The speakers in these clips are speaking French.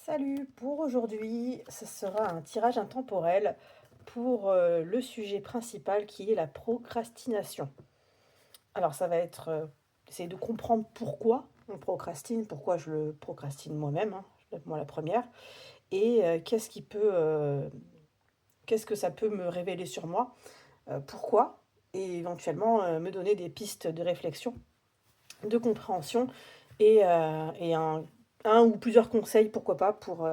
Salut, pour aujourd'hui, ce sera un tirage intemporel pour le sujet principal qui est la procrastination. Alors ça va être essayer de comprendre pourquoi on procrastine, pourquoi je le procrastine moi-même, hein, moi la première, et qu'est-ce que ça peut me révéler sur moi, pourquoi, et éventuellement me donner des pistes de réflexion, de compréhension et un ou plusieurs conseils, pourquoi pas, pour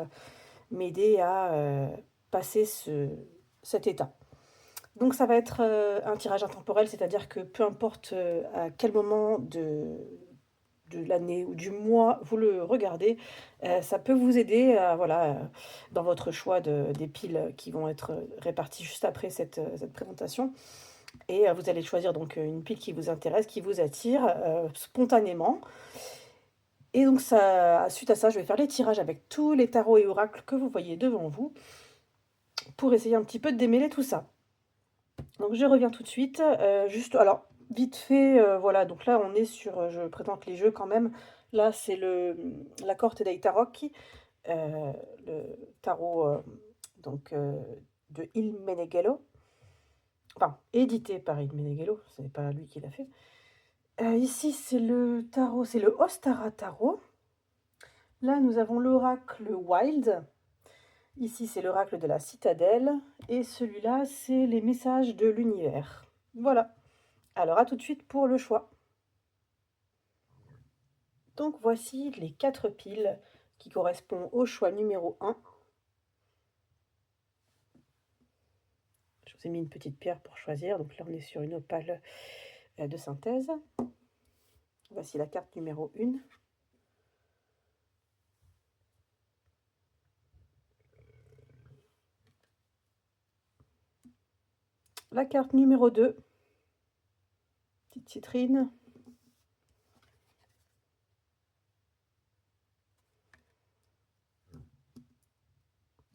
m'aider à passer cet état. Donc ça va être un tirage intemporel, c'est-à-dire que peu importe à quel moment de l'année ou du mois vous le regardez, ça peut vous aider voilà, dans votre choix des piles qui vont être réparties juste après cette présentation. Et vous allez choisir donc une pile qui vous intéresse, qui vous attire spontanément. Et donc ça, suite à ça, je vais faire les tirages avec tous les tarots et oracles que vous voyez devant vous pour essayer un petit peu de démêler tout ça. Donc je reviens tout de suite, juste alors vite fait, voilà, donc là on est sur, je présente les jeux quand même. Là c'est la Corte dei Tarocchi, le tarot, donc de Il Meneghello, enfin édité par Il Meneghello, ce n'est pas lui qui l'a fait. Ici c'est le tarot, c'est le Ostara Tarot. Là nous avons l'oracle Wild. Ici, c'est l'oracle de la citadelle. Et celui-là, c'est les messages de l'univers. Voilà. Alors, à tout de suite pour le choix. Donc, voici les 4 piles qui correspondent au choix numéro 1. Je vous ai mis une petite pierre pour choisir. Donc là, on est sur une opale de synthèse. Voici la carte numéro 1. La carte numéro 2. Petite citrine.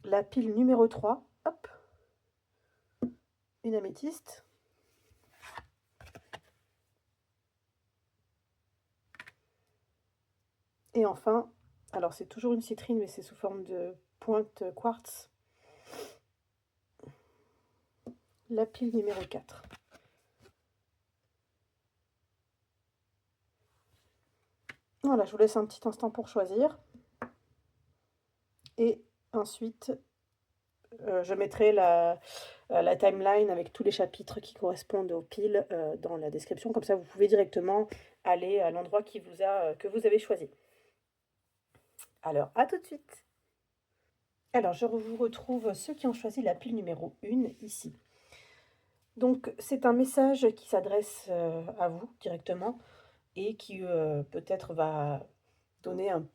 La pile numéro 3. Hop. Une améthyste. Et enfin, alors c'est toujours une citrine, mais c'est sous forme de pointe quartz. La pile numéro 4. Voilà, je vous laisse un petit instant pour choisir. Et ensuite, je mettrai la timeline avec tous les chapitres qui correspondent aux piles dans la description. Comme ça, vous pouvez directement aller à l'endroit que vous avez choisi. Alors, à tout de suite. Alors, je vous retrouve ceux qui ont choisi la pile numéro 1 ici. Donc, c'est un message qui s'adresse à vous directement et qui peut-être va donner une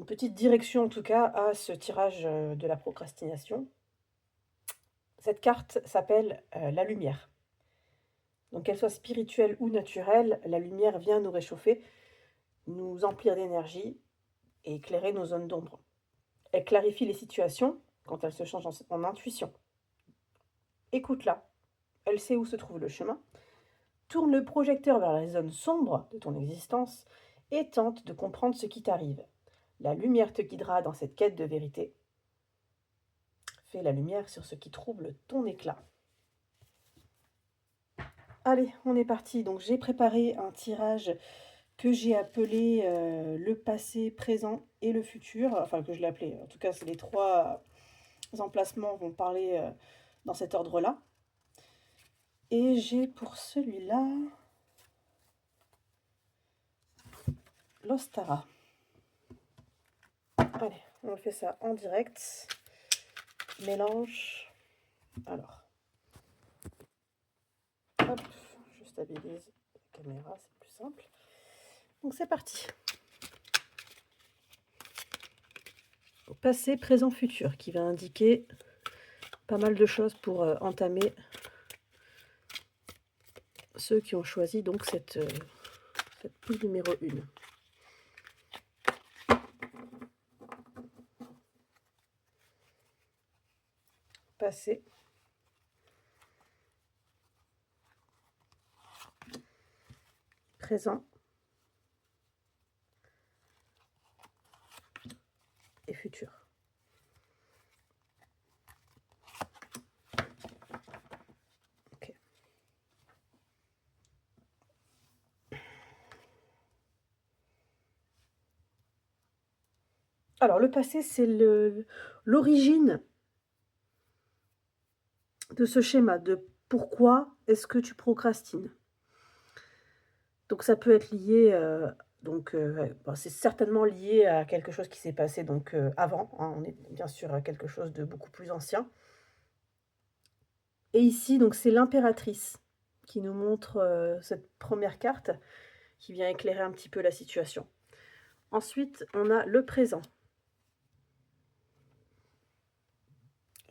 petite direction en tout cas à ce tirage de la procrastination. Cette carte s'appelle la lumière. Donc qu'elle soit spirituelle ou naturelle, la lumière vient nous réchauffer, nous emplir d'énergie et éclairer nos zones d'ombre. Elle clarifie les situations quand elles se changent en intuition. Écoute-la, elle sait où se trouve le chemin. Tourne le projecteur vers les zones sombres de ton existence et tente de comprendre ce qui t'arrive. La lumière te guidera dans cette quête de vérité. Fais la lumière sur ce qui trouble ton éclat. Allez, on est parti. Donc j'ai préparé un tirage que j'ai appelé le passé, présent et le futur. Enfin, que je l'ai appelé. En tout cas, c'est les 3 emplacements vont parler dans cet ordre-là. Et j'ai pour celui-là l'Ostara. Allez, on fait ça en direct. Mélange. Alors, hop, je stabilise la caméra, c'est plus simple. Donc c'est parti. Passé, présent, futur, qui va indiquer pas mal de choses pour entamer ceux qui ont choisi donc cette pile numéro 1. Passé, présent et futur. Alors le passé, c'est l'origine de ce schéma, de pourquoi est-ce que tu procrastines. Donc ça peut être lié, ouais, bon, c'est certainement lié à quelque chose qui s'est passé donc avant, hein, on est bien sûr à quelque chose de beaucoup plus ancien. Et ici, donc c'est l'impératrice qui nous montre, cette première carte qui vient éclairer un petit peu la situation. Ensuite, on a le présent.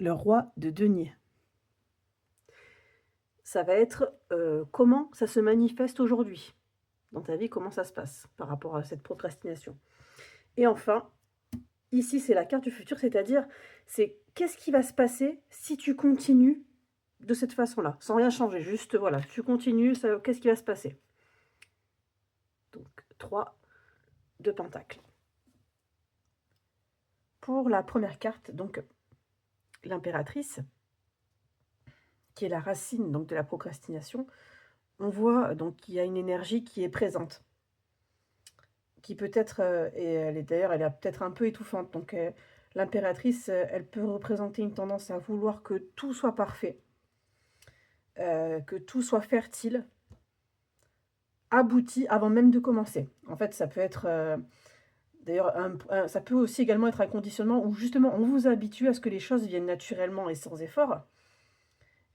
Le roi de denier. Ça va être, comment ça se manifeste aujourd'hui dans ta vie, comment ça se passe par rapport à cette procrastination. Et enfin, ici, c'est la carte du futur, c'est-à-dire, c'est qu'est-ce qui va se passer si tu continues de cette façon-là, sans rien changer, juste voilà, tu continues, qu'est-ce qui va se passer? Donc 3 de pentacles. Pour la première carte, donc l'impératrice, qui est la racine donc de la procrastination, on voit donc qu'il y a une énergie qui est présente, qui peut être, et elle est d'ailleurs, elle est peut-être un peu étouffante. Donc l'impératrice, elle peut représenter une tendance à vouloir que tout soit parfait, que tout soit fertile, abouti avant même de commencer. En fait, ça peut être, d'ailleurs, ça peut aussi également être un conditionnement où justement on vous habitue à ce que les choses viennent naturellement et sans effort.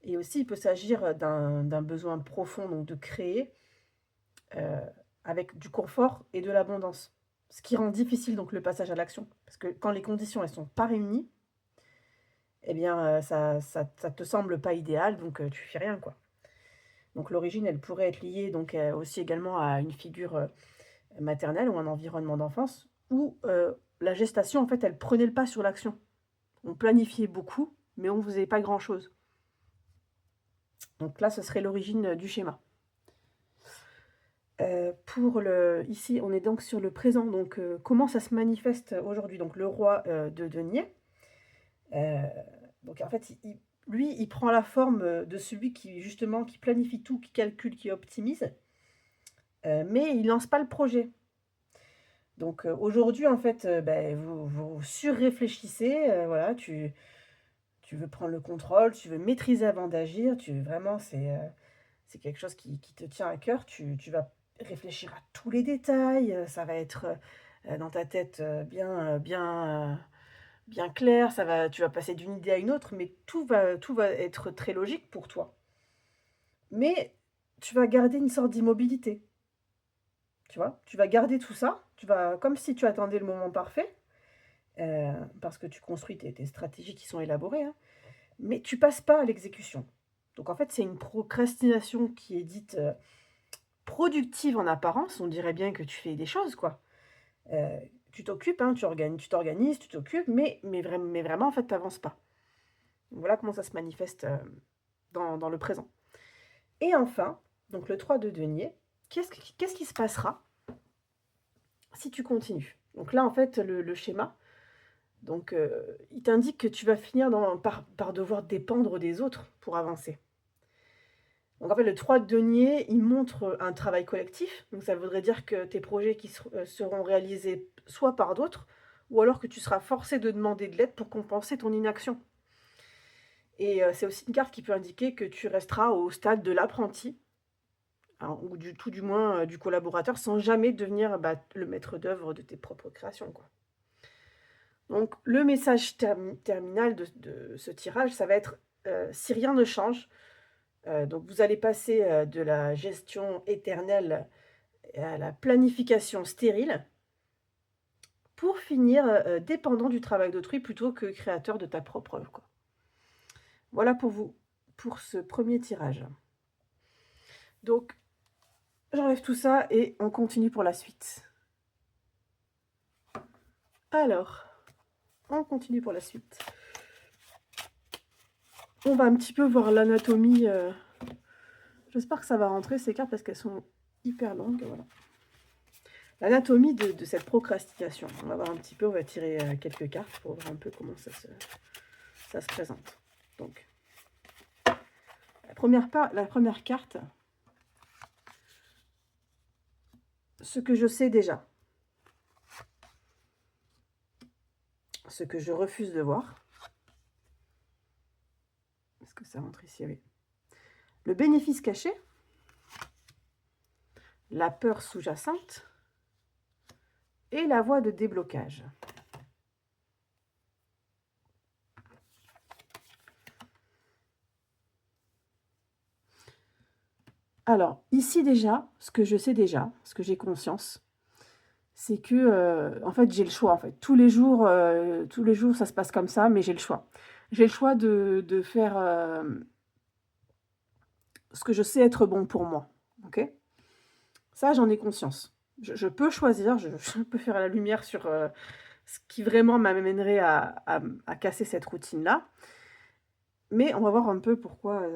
Et aussi, il peut s'agir d'un besoin profond, donc de créer, heu, avec du confort et de l'abondance. Ce qui rend difficile donc le passage à l'action. Parce que quand les conditions elles sont pas réunies, eh bien, ça te semble pas idéal, donc tu fais rien, quoi. Donc l'origine, elle pourrait être liée donc aussi également à une figure, maternelle ou un environnement d'enfance où, la gestation, en fait, elle prenait le pas sur l'action. On planifiait beaucoup, mais on faisait pas grand-chose. Donc là, ce serait l'origine, du schéma. Pour le ici, on est donc sur le présent, donc comment ça se manifeste aujourd'hui? Donc le roi, de denier, heu, donc en fait, lui, il prend la forme, de celui qui justement, qui planifie tout, qui calcule, qui optimise, mais il lance pas le projet. Donc aujourd'hui, en fait, vous surréfléchissez, voilà, tu veux prendre le contrôle, tu veux maîtriser avant d'agir, vraiment c'est quelque chose qui te tient à cœur. Tu vas réfléchir à tous les détails, ça va être, dans ta tête, bien clair, tu vas passer d'une idée à une autre, mais tout va être très logique pour toi. Mais tu vas garder une sorte d'immobilité, tu vois? Tu vas garder tout ça, tu vas comme si tu attendais le moment parfait, parce que tu construis tes stratégies qui sont élaborées, hein, mais tu passes pas à l'exécution. Donc en fait, c'est une procrastination qui est dite, productive en apparence, on dirait bien que tu fais des choses, quoi. Heu, tu t'occupes, hein, tu t'organises, tu t'occupes, mais vraiment, en fait, tu avances pas. Voilà comment ça se manifeste, dans le présent. Et enfin, donc le 3 de denier, qu'est-ce qui se passera si tu continues? Donc là, en fait, le schéma, donc il t'indique que tu vas finir par devoir dépendre des autres pour avancer. Donc en fait, le 3 de denier, il montre un travail collectif. Donc ça voudrait dire que tes projets seront réalisés soit par d'autres, ou alors que tu seras forcé de demander de l'aide pour compenser ton inaction. Et c'est aussi une carte qui peut indiquer que tu resteras au stade de l'apprenti, hein, ou tout du moins du collaborateur, sans jamais devenir le maître d'œuvre de tes propres créations, quoi. Donc le message terminal de ce tirage, ça va être si rien ne change, donc vous allez passer, de la gestion éternelle à la planification stérile, pour finir, dépendant du travail d'autrui plutôt que créateur de ta propre œuvre, quoi. Voilà pour vous, pour ce premier tirage. Donc j'enlève tout ça et on continue pour la suite. Alors, on continue pour la suite. On va un petit peu voir l'anatomie, j'espère que ça va rentrer ces cartes parce qu'elles sont hyper longues, voilà. L'anatomie de cette procrastination. On va voir un petit peu, on va tirer quelques cartes pour voir un peu comment ça se présente. Donc, la première carte, ce que je sais déjà. ce que je refuse de voir. Est-ce que ça rentre ici? Oui. Le bénéfice caché, la peur sous-jacente et la voie de déblocage. Alors, ici déjà, ce que je sais déjà, ce que j'ai conscience, c'est que, en fait, j'ai le choix, en fait. Tous les jours, ça se passe comme ça, mais j'ai le choix. J'ai le choix de faire, ce que je sais être bon pour moi, OK? Ça, j'en ai conscience. Je peux choisir, je peux faire la lumière sur, ce qui vraiment m'amènerait à casser cette routine-là. Mais on va voir un peu pourquoi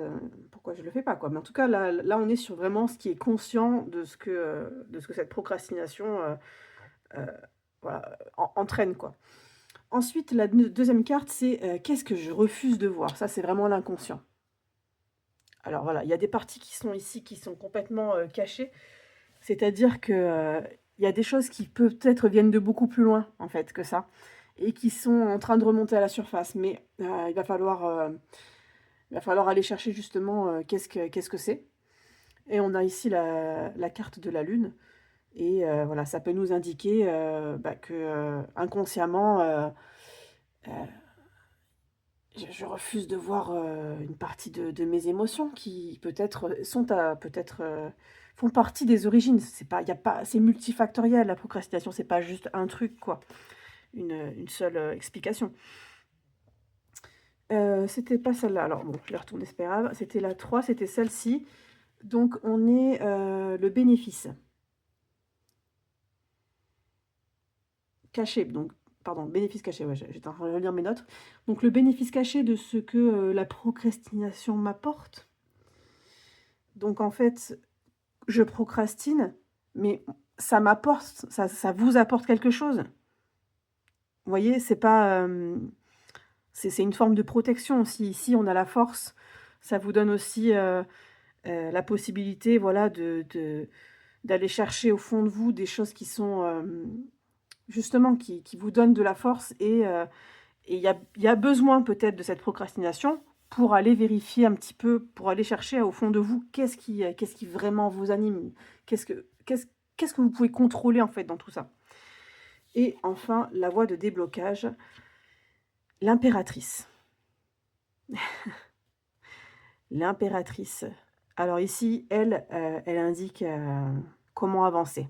je le fais pas, quoi. Mais en tout cas, là, on est sur vraiment ce qui est conscient de ce que cette procrastination, heu, voilà, entraîne, quoi. Ensuite, la deuxième carte, c'est, qu'est-ce que je refuse de voir? Ça, c'est vraiment l'inconscient. Alors voilà, il y a des parties qui sont ici, qui sont complètement, cachées. C'est-à-dire que, il y a des choses qui peut-être viennent de beaucoup plus loin, en fait, que ça et qui sont en train de remonter à la surface. Mais, il va falloir aller chercher justement, qu'est-ce que c'est? Et on a ici la carte de la lune et voilà, ça peut nous indiquer, que, inconsciemment, heu, je refuse de voir, une partie de mes émotions qui peut-être, font partie des origines. C'est pas il y a pas c'est multifactoriel la procrastination, c'est pas juste un truc quoi, une seule, explication. C'était pas celle-là, alors bon, je l'ai retournée, c'est pas grave. C'était la 3, c'était celle-ci. Donc on est, le bénéfice caché, donc pardon, bénéfice caché, ouais, j'étais en train de relire mes notes. Donc le bénéfice caché de ce que, la procrastination m'apporte. Donc en fait, je procrastine, mais ça vous apporte quelque chose. Vous voyez? C'est pas, c'est une forme de protection aussi. Ici, on a la force, ça vous donne aussi, la possibilité, voilà, d'aller chercher au fond de vous des choses qui sont, justement qui vous donnent de la force et il y a besoin peut-être de cette procrastination pour aller vérifier un petit peu, pour aller chercher au fond de vous qu'est-ce qui vraiment vous anime? Qu'est-ce que vous pouvez contrôler en fait dans tout ça? Et enfin, la voie de déblocage, l'impératrice. L'impératrice. Alors ici, elle, elle indique, comment avancer.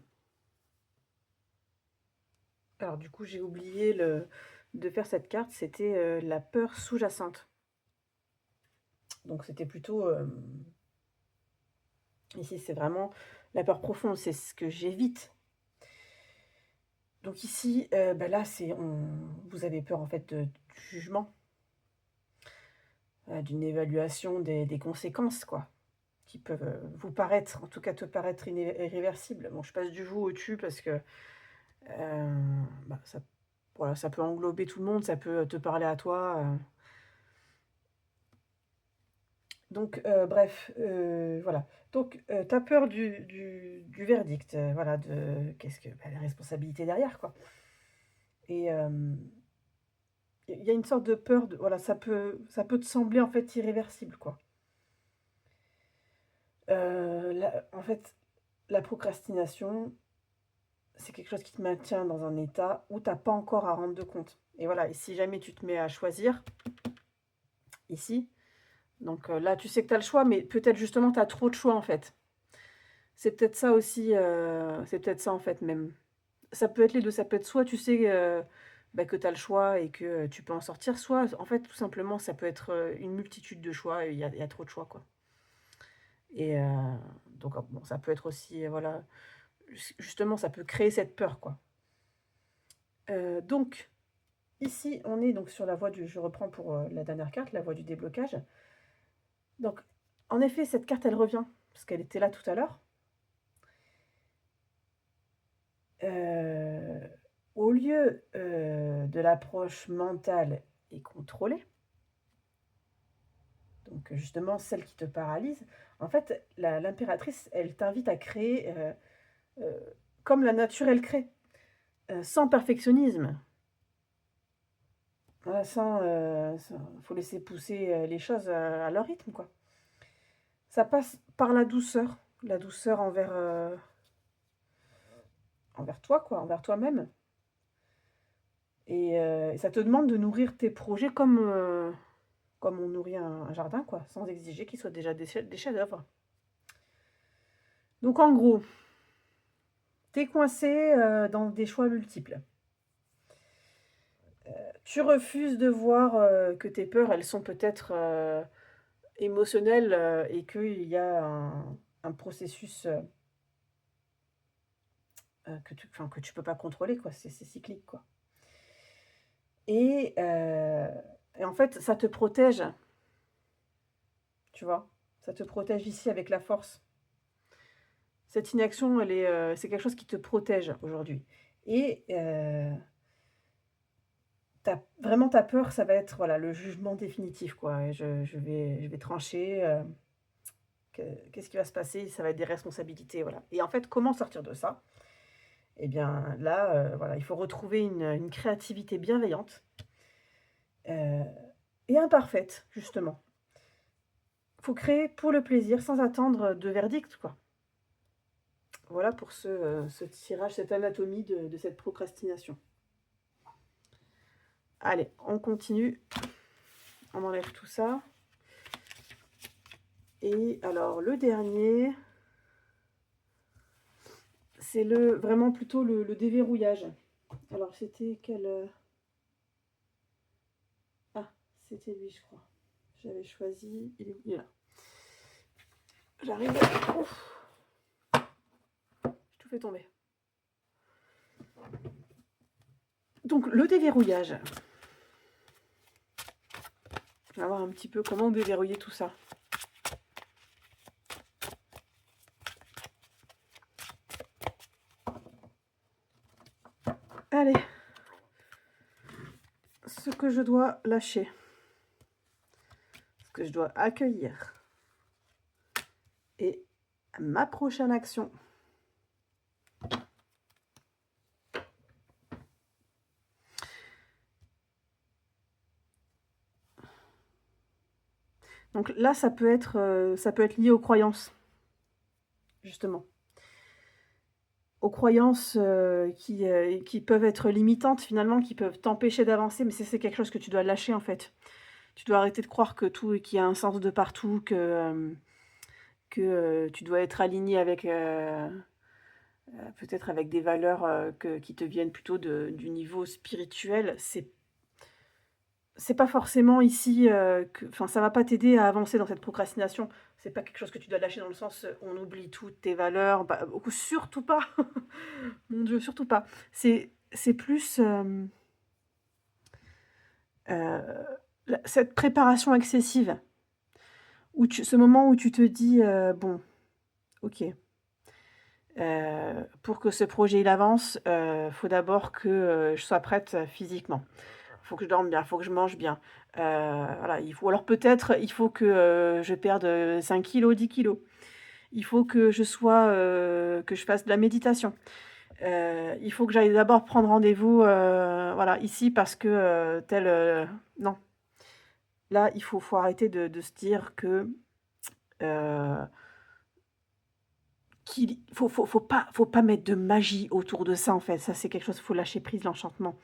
Alors du coup, j'ai oublié de faire cette carte, c'était, la peur sous-jacente. Donc c'était plutôt, ici, c'est vraiment la peur profonde, c'est ce que j'évite. Donc ici, là, vous avez peur en fait, du jugement, d'une évaluation des conséquences quoi, qui peuvent, vous paraître, en tout cas te paraître irréversibles. Bon, je passe du vous au tu parce que, ça voilà, ça peut englober tout le monde, ça peut te parler à toi, donc bref, voilà. Donc tu as peur du verdict, voilà, de qu'est-ce que la responsabilité derrière, quoi et il y a une sorte de peur de voilà, ça peut te sembler, en fait, irréversible, quoi. La en fait, la procrastination, c'est quelque chose qui te maintient dans un état où tu as pas encore à rendre de compte et voilà et si jamais tu te mets à choisir, ici, donc là, tu sais que tu as le choix, mais peut-être justement tu as trop de choix, en fait. C'est peut-être ça aussi, c'est peut-être ça, en fait, même. Ça peut être les 2. Ça peut être soit tu sais, que tu as le choix et que, tu peux en sortir, soit en fait, tout simplement, ça peut être, une multitude de choix et il y a trop de choix, quoi et donc bon, ça peut être aussi, voilà, justement, ça peut créer cette peur, quoi. Donc ici, on est donc sur la voie du je reprends pour, la dernière carte, la voie du déblocage. Donc en effet, cette carte, elle revient parce qu'elle était là tout à l'heure. Heu, Au lieu, de l'approche mentale et contrôlée, donc justement celle qui te paralyse, en fait, l'impératrice, elle t'invite à créer, comme la nature, elle crée, sans perfectionnisme. Voilà, faut laisser pousser les choses à leur rythme, quoi. Ça passe par la douceur envers toi, quoi, envers toi-même. Et ça te demande de nourrir tes projets comme on nourrit un jardin, quoi, sans exiger qu'ils soient déjà des chefs-d'œuvre. Donc en gros, t'es coincé dans des choix multiples. Tu refuses de voir que tes peurs, elles sont peut-être émotionnelles et qu'il y a un processus que tu peux pas contrôler, quoi. C'est cyclique, quoi. Et, euh, et en fait, ça te protège, tu vois. Ça te protège ici avec la force. Cette inaction, c'est quelque chose qui te protège aujourd'hui. Et vraiment ta peur, ça va être voilà, le jugement définitif, quoi. Et je vais trancher. Qu'est-ce qui va se passer? Ça va être des responsabilités, voilà. Et en fait, comment sortir de ça? Eh bien, là, voilà, il faut retrouver une créativité bienveillante euh, et imparfaite, justement. Il faut créer pour le plaisir sans attendre de verdict, quoi. Voilà pour ce tirage, cette anatomie de cette procrastination. Allez, on continue. On enlève tout ça. Et alors, le dernier, c'est vraiment plutôt le déverrouillage. Alors, c'était quel... Ah, c'était lui, je crois. J'avais choisi... Il est là. J'arrive... Ouf. J'ai tout fait tomber. Donc, le déverrouillage. On va voir un petit peu comment déverrouiller tout ça. Allez. Ce que je dois lâcher. Ce que je dois accueillir. Et ma prochaine action. Donc là, ça peut être lié aux croyances, justement. Aux croyances qui peuvent être limitantes, finalement, qui peuvent t'empêcher d'avancer, mais c'est quelque chose que tu dois lâcher, en fait. Tu dois arrêter de croire que qu'il y a un sens de partout, que tu dois être aligné avec peut-être avec des valeurs qui te viennent plutôt du niveau spirituel. C'est pas forcément ici enfin ça va pas t'aider à avancer dans cette procrastination. C'est pas quelque chose que tu dois lâcher dans le sens on oublie toutes tes valeurs, bah, surtout pas. Mon Dieu, surtout pas. C'est plus euh, cette préparation excessive ce moment où tu te dis bon, ok, pour que ce projet il avance, faut d'abord que je sois prête physiquement. Faut que je dorme bien, faut que je mange bien. Voilà, alors peut-être il faut que je perde 5 kilos, 10 kilos. Il faut que que je fasse de la méditation. Il faut que j'aille d'abord prendre rendez-vous, voilà, ici parce que non. Là, faut arrêter de se dire que qu'il faut pas mettre de magie autour de ça en fait. Ça c'est quelque chose, faut lâcher prise l'enchantement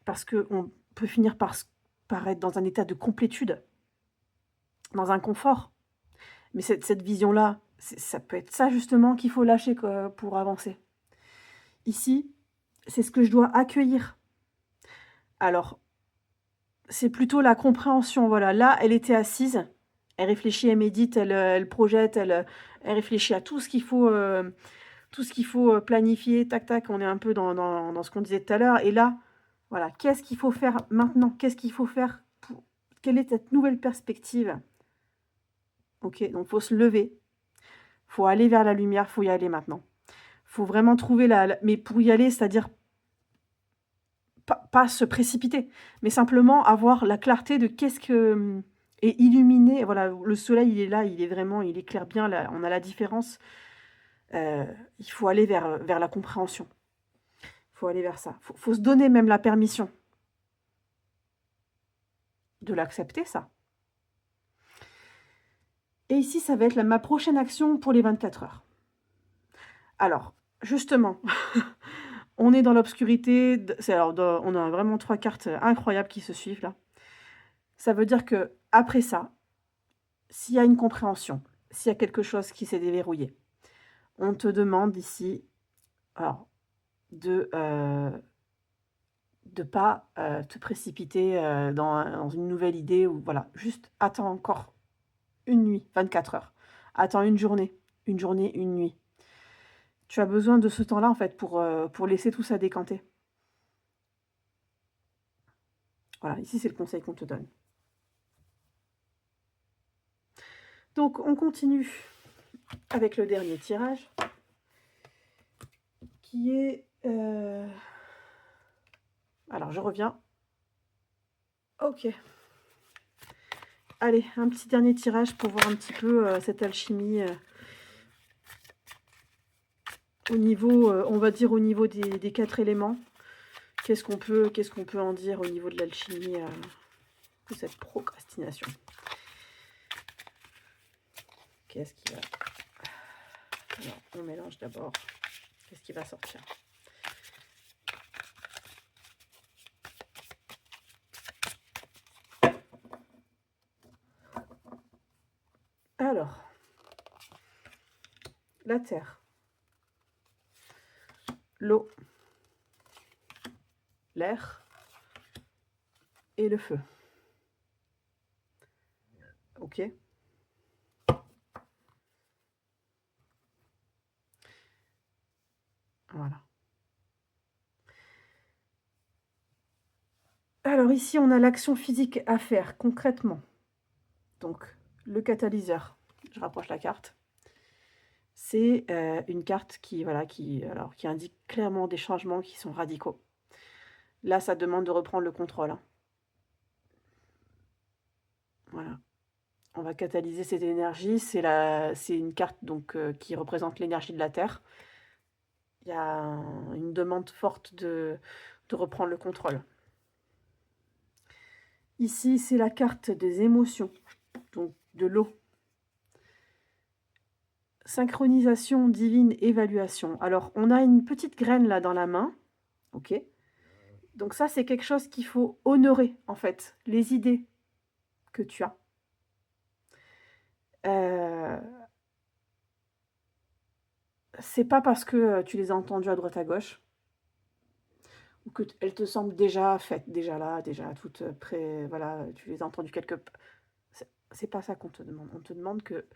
parce que on peut finir par être dans un état de complétude, dans un confort. Mais cette vision-là, ça peut être ça justement qu'il faut lâcher quoi, pour avancer. Ici, c'est ce que je dois accueillir. Alors, c'est plutôt la compréhension. Voilà, là, elle était assise, elle réfléchit, elle médite, elle projette, elle réfléchit à tout ce qu'il faut planifier. Tac, tac, on est un peu dans ce qu'on disait tout à l'heure. Et là, voilà, qu'est-ce qu'il faut faire maintenant? Qu'est-ce qu'il faut faire quelle est cette nouvelle perspective? Ok, donc il faut se lever. Faut aller vers la lumière, faut y aller maintenant. Faut vraiment trouver mais pour y aller, c'est-à-dire pas se précipiter, mais simplement avoir la clarté de qu'est-ce que et illuminer. Voilà, le soleil, il est là, il éclaire bien, là, on a la différence. Il faut aller vers la compréhension. Il faut aller vers ça. Faut se donner même la permission. de l'accepter, ça. Et ici, ça va être ma prochaine action pour les 24 heures. Alors, justement, on est dans l'obscurité. On a vraiment 3 cartes incroyables qui se suivent là. Ça veut dire que après ça, s'il y a une compréhension, s'il y a quelque chose qui s'est déverrouillé, on te demande ici alors, de pas te précipiter dans une nouvelle idée, ou voilà, juste attends encore une nuit, 24 heures. Attends une journée, une nuit. Tu as besoin de ce temps-là, en fait, pour laisser tout ça décanter. Voilà, ici, c'est le conseil qu'on te donne. Donc, on continue avec le dernier tirage, qui est... Alors, je reviens. Ok. Allez, un petit dernier tirage pour voir un petit peu cette alchimie au niveau, on va dire au niveau des 4 éléments. Qu'est-ce qu'on peut en dire au niveau de l'alchimie de cette procrastination? Qu'est-ce qui va... Alors, on mélange d'abord. Qu'est-ce qui va sortir? Alors, la terre, l'eau, l'air et le feu. Ok. Voilà. Alors ici, on a l'action physique à faire concrètement. Donc, le catalyseur. Je rapproche la carte. C'est une carte qui indique clairement des changements qui sont radicaux. Là, ça demande de reprendre le contrôle. Hein. Voilà. On va catalyser cette énergie. C'est une carte donc, qui représente l'énergie de la Terre. Il y a une demande forte de reprendre le contrôle. Ici, c'est la carte des émotions, donc de l'eau. Synchronisation divine, évaluation. Alors, on a une petite graine là dans la main. Ok. Donc ça, c'est quelque chose qu'il faut honorer, en fait. Les idées que tu as. C'est pas parce que tu les as entendues à droite à gauche ou qu'elles te semblent déjà faites, déjà là, déjà toutes prêtes, voilà, tu les as entendues quelque part. C'est pas ça qu'on te demande. On te demande de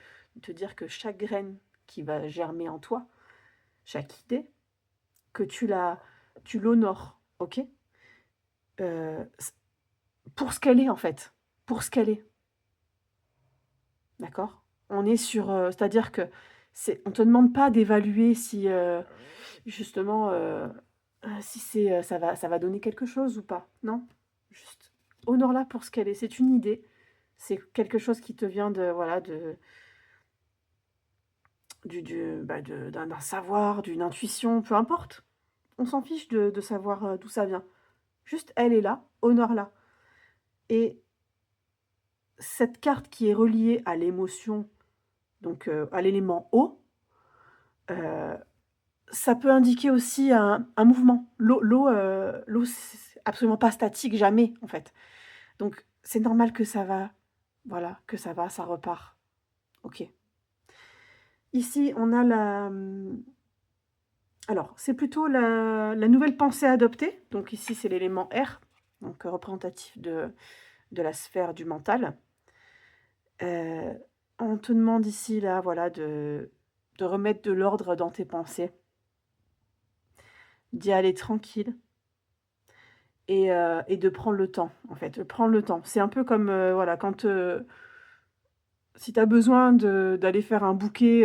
te dire que chaque graine qui va germer en toi, chaque idée, que tu l'honores, ok? Pour ce qu'elle est, en fait. Pour ce qu'elle est. D'accord? On est sur... c'est-à-dire que on te demande pas d'évaluer si, justement, si ça va donner quelque chose ou pas. Non. Juste honore-la pour ce qu'elle est. C'est une idée. C'est quelque chose qui te vient d'un savoir, d'une intuition, peu importe. On s'en fiche de savoir d'où ça vient. Juste, elle est là, honore-la. Et cette carte qui est reliée à l'émotion, donc à l'élément eau, ça peut indiquer aussi un mouvement. L'eau, c'est absolument pas statique, jamais, en fait. Donc, c'est normal que ça va, voilà, ça repart. Ok. Ici, on a alors, c'est plutôt la nouvelle pensée adoptée. Donc ici, c'est l'élément R, donc représentatif de la sphère du mental. On te demande ici, là, voilà, de remettre de l'ordre dans tes pensées, d'y aller tranquille et de prendre le temps, en fait, de prendre le temps. C'est un peu comme, voilà, quand... si tu as besoin d'aller faire un bouquet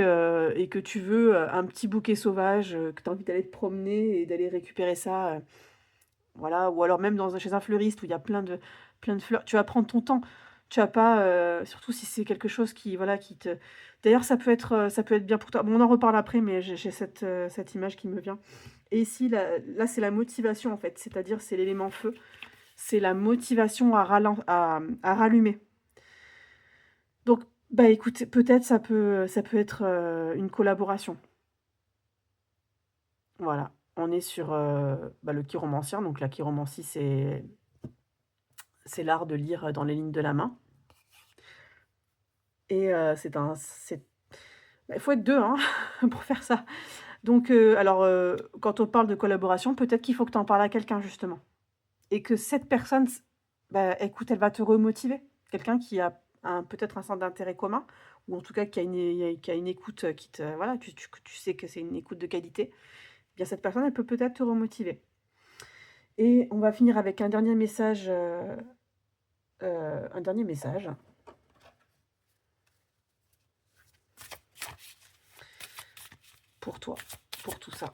et que tu veux un petit bouquet sauvage, que tu as envie d'aller te promener et d'aller récupérer ça, voilà, ou alors même chez un fleuriste où il y a plein de fleurs, tu vas prendre ton temps. Tu vas pas, surtout si c'est quelque chose qui, voilà, qui te... D'ailleurs, ça peut être bien pour toi. Bon, on en reparle après, mais j'ai cette image qui me vient. Et ici, là c'est la motivation, en fait, c'est-à-dire c'est l'élément feu. c'est la motivation à rallumer. Donc, bah écoute, peut-être ça peut être une collaboration. Voilà, on est sur le chiromancien. Donc la chiromancie, c'est l'art de lire dans les lignes de la main. Et il faut être deux, hein, pour faire ça. Donc, quand on parle de collaboration, peut-être qu'il faut que tu en parles à quelqu'un justement. Et que cette personne, écoute, elle va te remotiver. Quelqu'un qui a peut-être un centre d'intérêt commun, ou en tout cas qui a une écoute qui te. Voilà, tu sais que c'est une écoute de qualité. Eh bien, cette personne, elle peut peut-être te remotiver. Et on va finir avec un dernier message. Un dernier message. Pour toi, pour tout ça.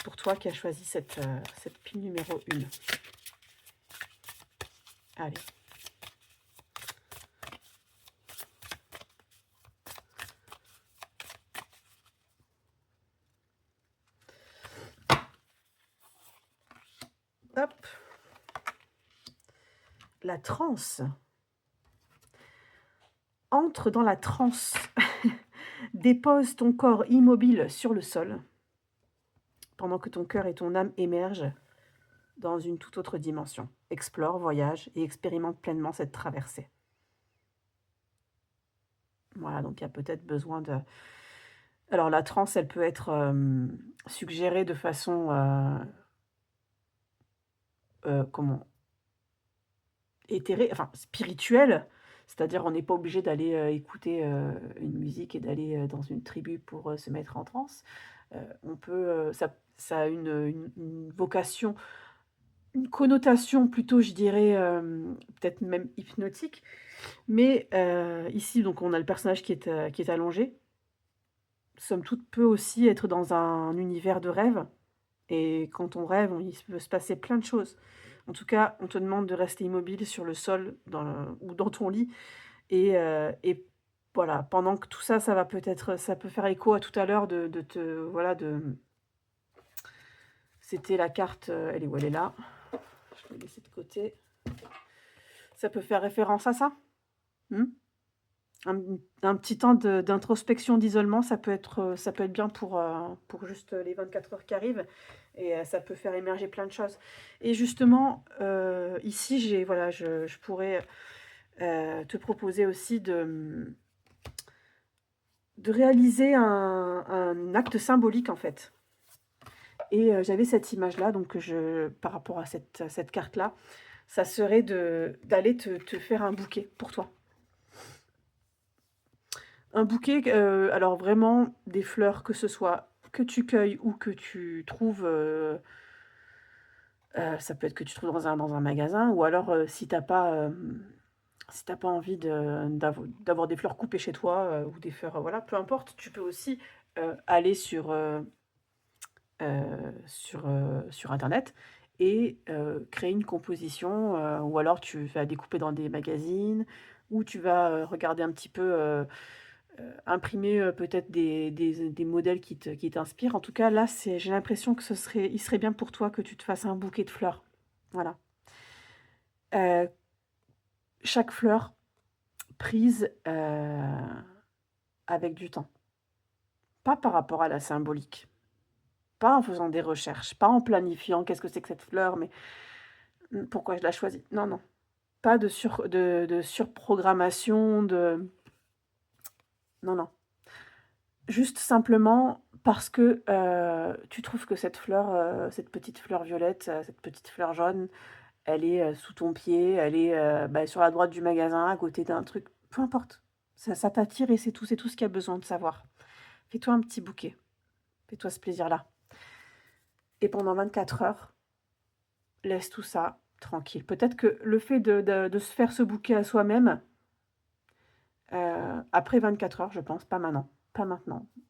Pour toi qui as choisi cette pile numéro 1. Allez. Hop. La transe. Entre dans la transe. Dépose ton corps immobile sur le sol, pendant que ton cœur et ton âme émergent dans une toute autre dimension. Explore, voyage et expérimente pleinement cette traversée. Voilà, donc il y a peut-être besoin de... Alors la transe, elle peut être suggérée de façon... comment éthérée, enfin spirituelle, c'est-à-dire on n'est pas obligé d'aller écouter une musique et d'aller dans une tribu pour se mettre en transe. On peut, ça a une vocation, une connotation plutôt, je dirais, peut-être même hypnotique. Mais ici, donc, on a le personnage qui est allongé. Somme toute, peut aussi être dans un univers de rêve. Et quand on rêve, il peut se passer plein de choses. En tout cas, on te demande de rester immobile sur le sol ou dans ton lit. Et voilà, pendant que tout ça, ça peut faire écho à tout à l'heure c'était la carte, elle est où? Elle est là. Je vais laisser de côté. Ça peut faire référence à ça. Un petit temps d'introspection, d'isolement, ça peut être bien pour juste les 24 heures qui arrivent. Et ça peut faire émerger plein de choses. Et justement, ici, je pourrais te proposer aussi de réaliser un acte symbolique, en fait. Et j'avais cette image-là, donc par rapport à cette carte-là, ça serait d'aller te faire un bouquet pour toi. Un bouquet, alors vraiment des fleurs, que ce soit que tu cueilles ou que tu trouves, ça peut être que tu trouves dans un magasin, ou alors, si t'as pas envie d'avoir des fleurs coupées chez toi, ou des fleurs, voilà, peu importe, tu peux aussi aller sur internet et créer une composition, ou alors tu vas découper dans des magazines, ou tu vas regarder un petit peu, imprimer peut-être des modèles qui t'inspirent. En tout cas, là, j'ai l'impression que il serait bien pour toi que tu te fasses un bouquet de fleurs. Voilà. Euh, Chaque fleur prise avec du temps. Pas par rapport à la symbolique. Pas en faisant des recherches. Pas en planifiant qu'est-ce que c'est que cette fleur, mais pourquoi je la choisis. Non, non. Pas de surprogrammation, Non, non. Juste simplement parce que tu trouves que cette fleur, cette petite fleur violette, cette petite fleur jaune, elle est sous ton pied, elle est sur la droite du magasin, à côté d'un truc, peu importe. Ça t'attire et c'est tout ce qu'il y a besoin de savoir. Fais-toi un petit bouquet, fais-toi ce plaisir-là. Et pendant 24 heures, laisse tout ça tranquille. Peut-être que le fait de se faire ce bouquet à soi-même, après 24 heures, je pense, pas maintenant,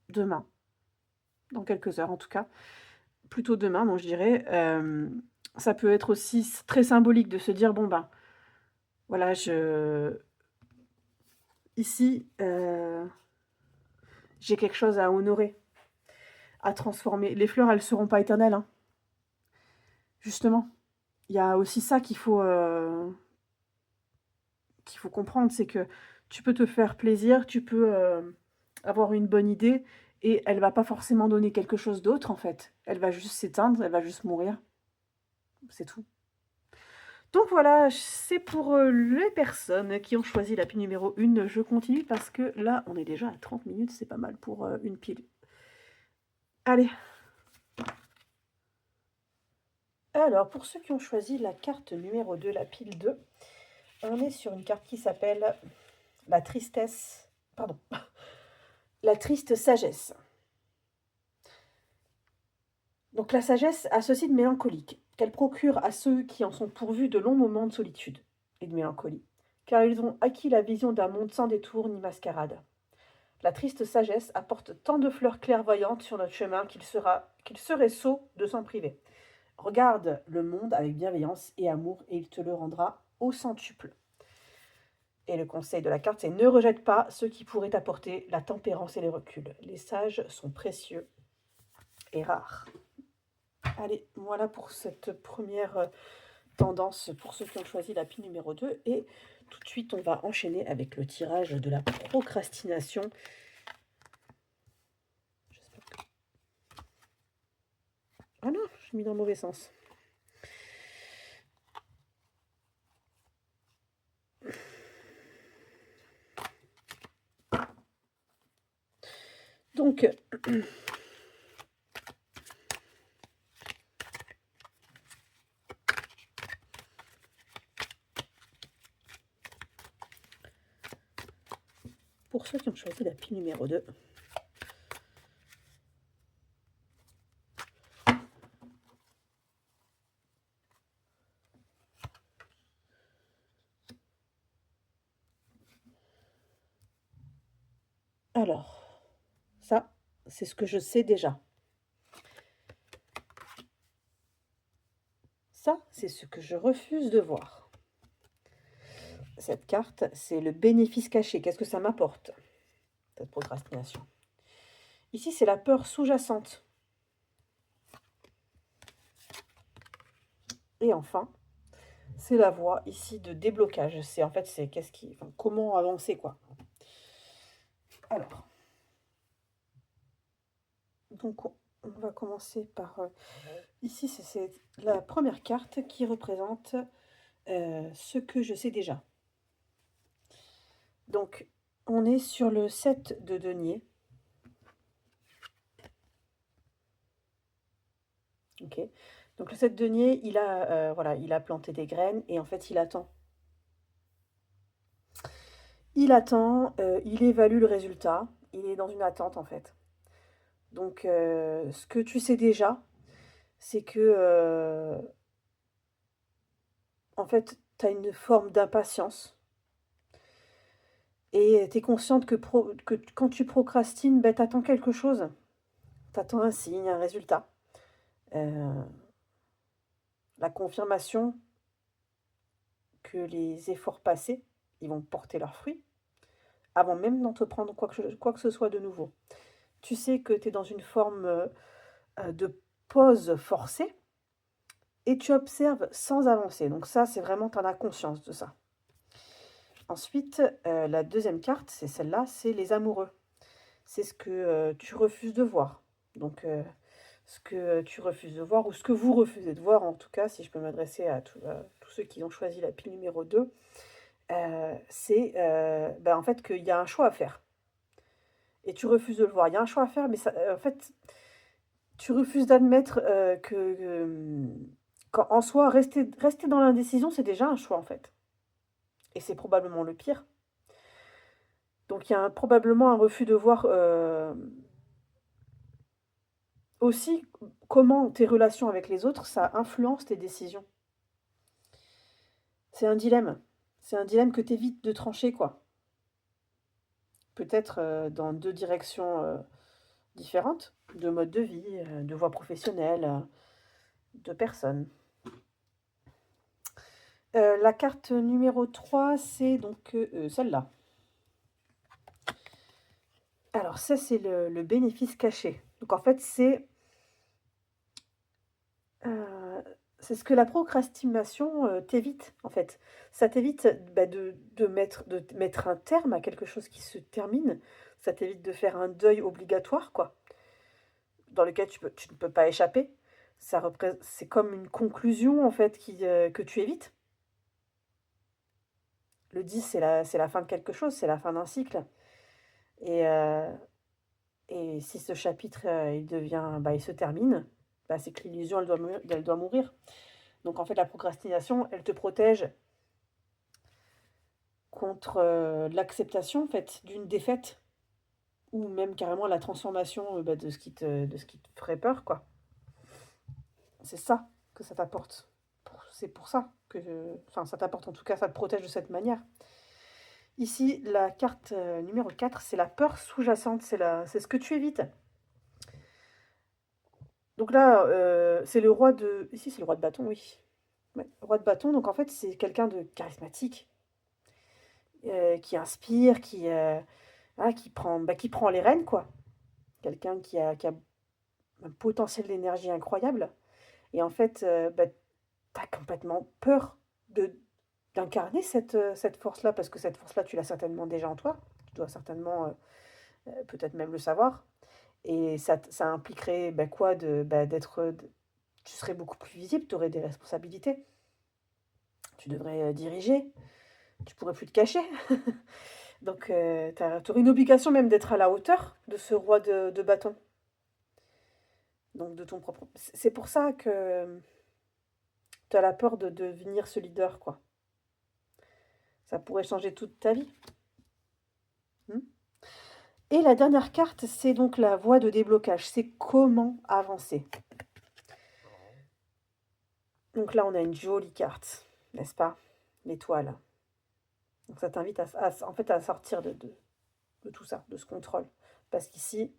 demain, dans quelques heures en tout cas, plutôt demain, donc je dirais, ça peut être aussi très symbolique de se dire, bon ben, voilà, ici, j'ai quelque chose à honorer, à transformer. Les fleurs, elles ne seront pas éternelles, hein. Justement. il y a aussi ça qu'il faut comprendre, c'est que tu peux te faire plaisir, tu peux, avoir une bonne idée et elle va pas forcément donner quelque chose d'autre, en fait. Elle va juste s'éteindre, elle va juste mourir, c'est tout. Donc voilà, c'est pour, les personnes qui ont choisi la pile numéro 1. Je continue parce que là, on est déjà à 30 minutes, c'est pas mal pour, une pile. Allez. Alors, pour ceux qui ont choisi la carte numéro 2, la pile 2, on est sur une carte qui s'appelle la tristesse, pardon, la triste sagesse. Donc la sagesse a ceci de mélancolique, qu'elle procure à ceux qui en sont pourvus de longs moments de solitude et de mélancolie, car ils ont acquis la vision d'un monde sans détour ni mascarade. La triste sagesse apporte tant de fleurs clairvoyantes sur notre chemin qu'il serait sot de s'en priver. Regarde le monde avec bienveillance et amour et il te le rendra au centuple. Et le conseil de la carte, c'est ne rejette pas ce qui pourrait t'apporter la tempérance et le recul. Les sages sont précieux et rares. Allez, voilà pour cette première tendance pour ceux qui ont choisi la pile numéro 2. Et tout de suite, on va enchaîner avec le tirage de la procrastination. J'espère que... Ah non, je mis dans le mauvais sens. Donc, pour ceux qui ont choisi la pile numéro 2, alors, ça, c'est ce que je sais déjà. Ça, c'est ce que je refuse de voir. Cette carte, c'est le bénéfice caché. Qu'est-ce que ça m'apporte, cette procrastination? Ici, c'est la peur sous-jacente. Et enfin, c'est la voie ici de déblocage. C'est en fait, c'est comment avancer, quoi. Alors, donc on va commencer par ici, c'est la première carte qui représente ce que je sais déjà. Donc, on est sur le 7 de denier. Ok. Donc le 7 denier, voilà, il a planté des graines et en fait, il attend. Il attend, il évalue le résultat, il est dans une attente en fait. Donc, ce que tu sais déjà, c'est que, en fait, tu as une forme d'impatience et tu es consciente que quand tu procrastines, ben, tu attends quelque chose. Tu attends un signe, un résultat. Euh, la confirmation que les efforts passés, ils vont porter leurs fruits avant même d'entreprendre quoi que ce soit de nouveau. Tu sais que tu es dans une forme de pause forcée et tu observes sans avancer. Donc ça, c'est vraiment, tu en as conscience de ça. Ensuite, la deuxième carte, c'est celle-là, c'est les amoureux. C'est ce que tu refuses de voir. Donc, ce que tu refuses de voir, ou ce que vous refusez de voir, en tout cas, si je peux m'adresser à tous ceux qui ont choisi la pile numéro 2, c'est en fait qu'il y a un choix à faire. Et tu refuses de le voir. Il y a un choix à faire, mais ça, en fait, tu refuses d'admettre qu'en soi, rester dans l'indécision, c'est déjà un choix, en fait. Et c'est probablement le pire. Donc il y a probablement un refus de voir aussi comment tes relations avec les autres, ça influence tes décisions. C'est un dilemme. C'est un dilemme que tu évites de trancher, quoi. Peut-être dans deux directions différentes, de mode de vie, de voie professionnelle, de personnes. La carte numéro 3, c'est donc celle-là. Alors ça, c'est le bénéfice caché. Donc en fait, c'est c'est ce que la procrastination, t'évite, en fait. Ça t'évite, bah, de mettre un terme à quelque chose qui se termine. Ça t'évite de faire un deuil obligatoire, quoi, dans lequel tu ne peux pas échapper. C'est comme une conclusion, en fait, que tu évites. Le 10, c'est la fin de quelque chose, c'est la fin d'un cycle. Et, heu et si ce chapitre, il se termine, bah, c'est que l'illusion, elle doit mourir. Donc en fait, la procrastination, elle te protège contre, l'acceptation, en fait, d'une défaite ou même carrément la transformation, bah, de ce qui te ferait peur, quoi. C'est ça que ça t'apporte. C'est pour ça enfin, ça t'apporte, en tout cas, ça te protège de cette manière. Ici, la carte, numéro 4, c'est la peur sous-jacente, c'est ce que tu évites. Donc là, c'est le roi de ici, c'est le roi de bâton, oui. Ouais, roi de bâton, donc en fait, c'est quelqu'un de charismatique, qui inspire, qui prend les rênes, quoi. Quelqu'un qui a un potentiel d'énergie incroyable et en fait, bah, tu complètement peur de d'incarner cette force-là parce que cette force-là, tu l'as certainement déjà en toi. Tu dois certainement, peut-être même le savoir et ça impliquerait, bah, quoi? Tu serais beaucoup plus visible, tu aurais des responsabilités, tu devrais, diriger, tu pourrais plus te cacher. Donc tu aurais une obligation même d'être à la hauteur de ce roi de bâton, donc de ton propre c'est pour ça que tu as la peur de devenir ce leader, quoi. Ça pourrait changer toute ta vie. Mmh. Et la dernière carte, c'est donc la voie de déblocage. C'est comment avancer. Donc là, on a une jolie carte, n'est-ce pas? L'étoile. Donc ça t'invite en fait, à sortir de tout ça, de ce contrôle. Parce qu'ici,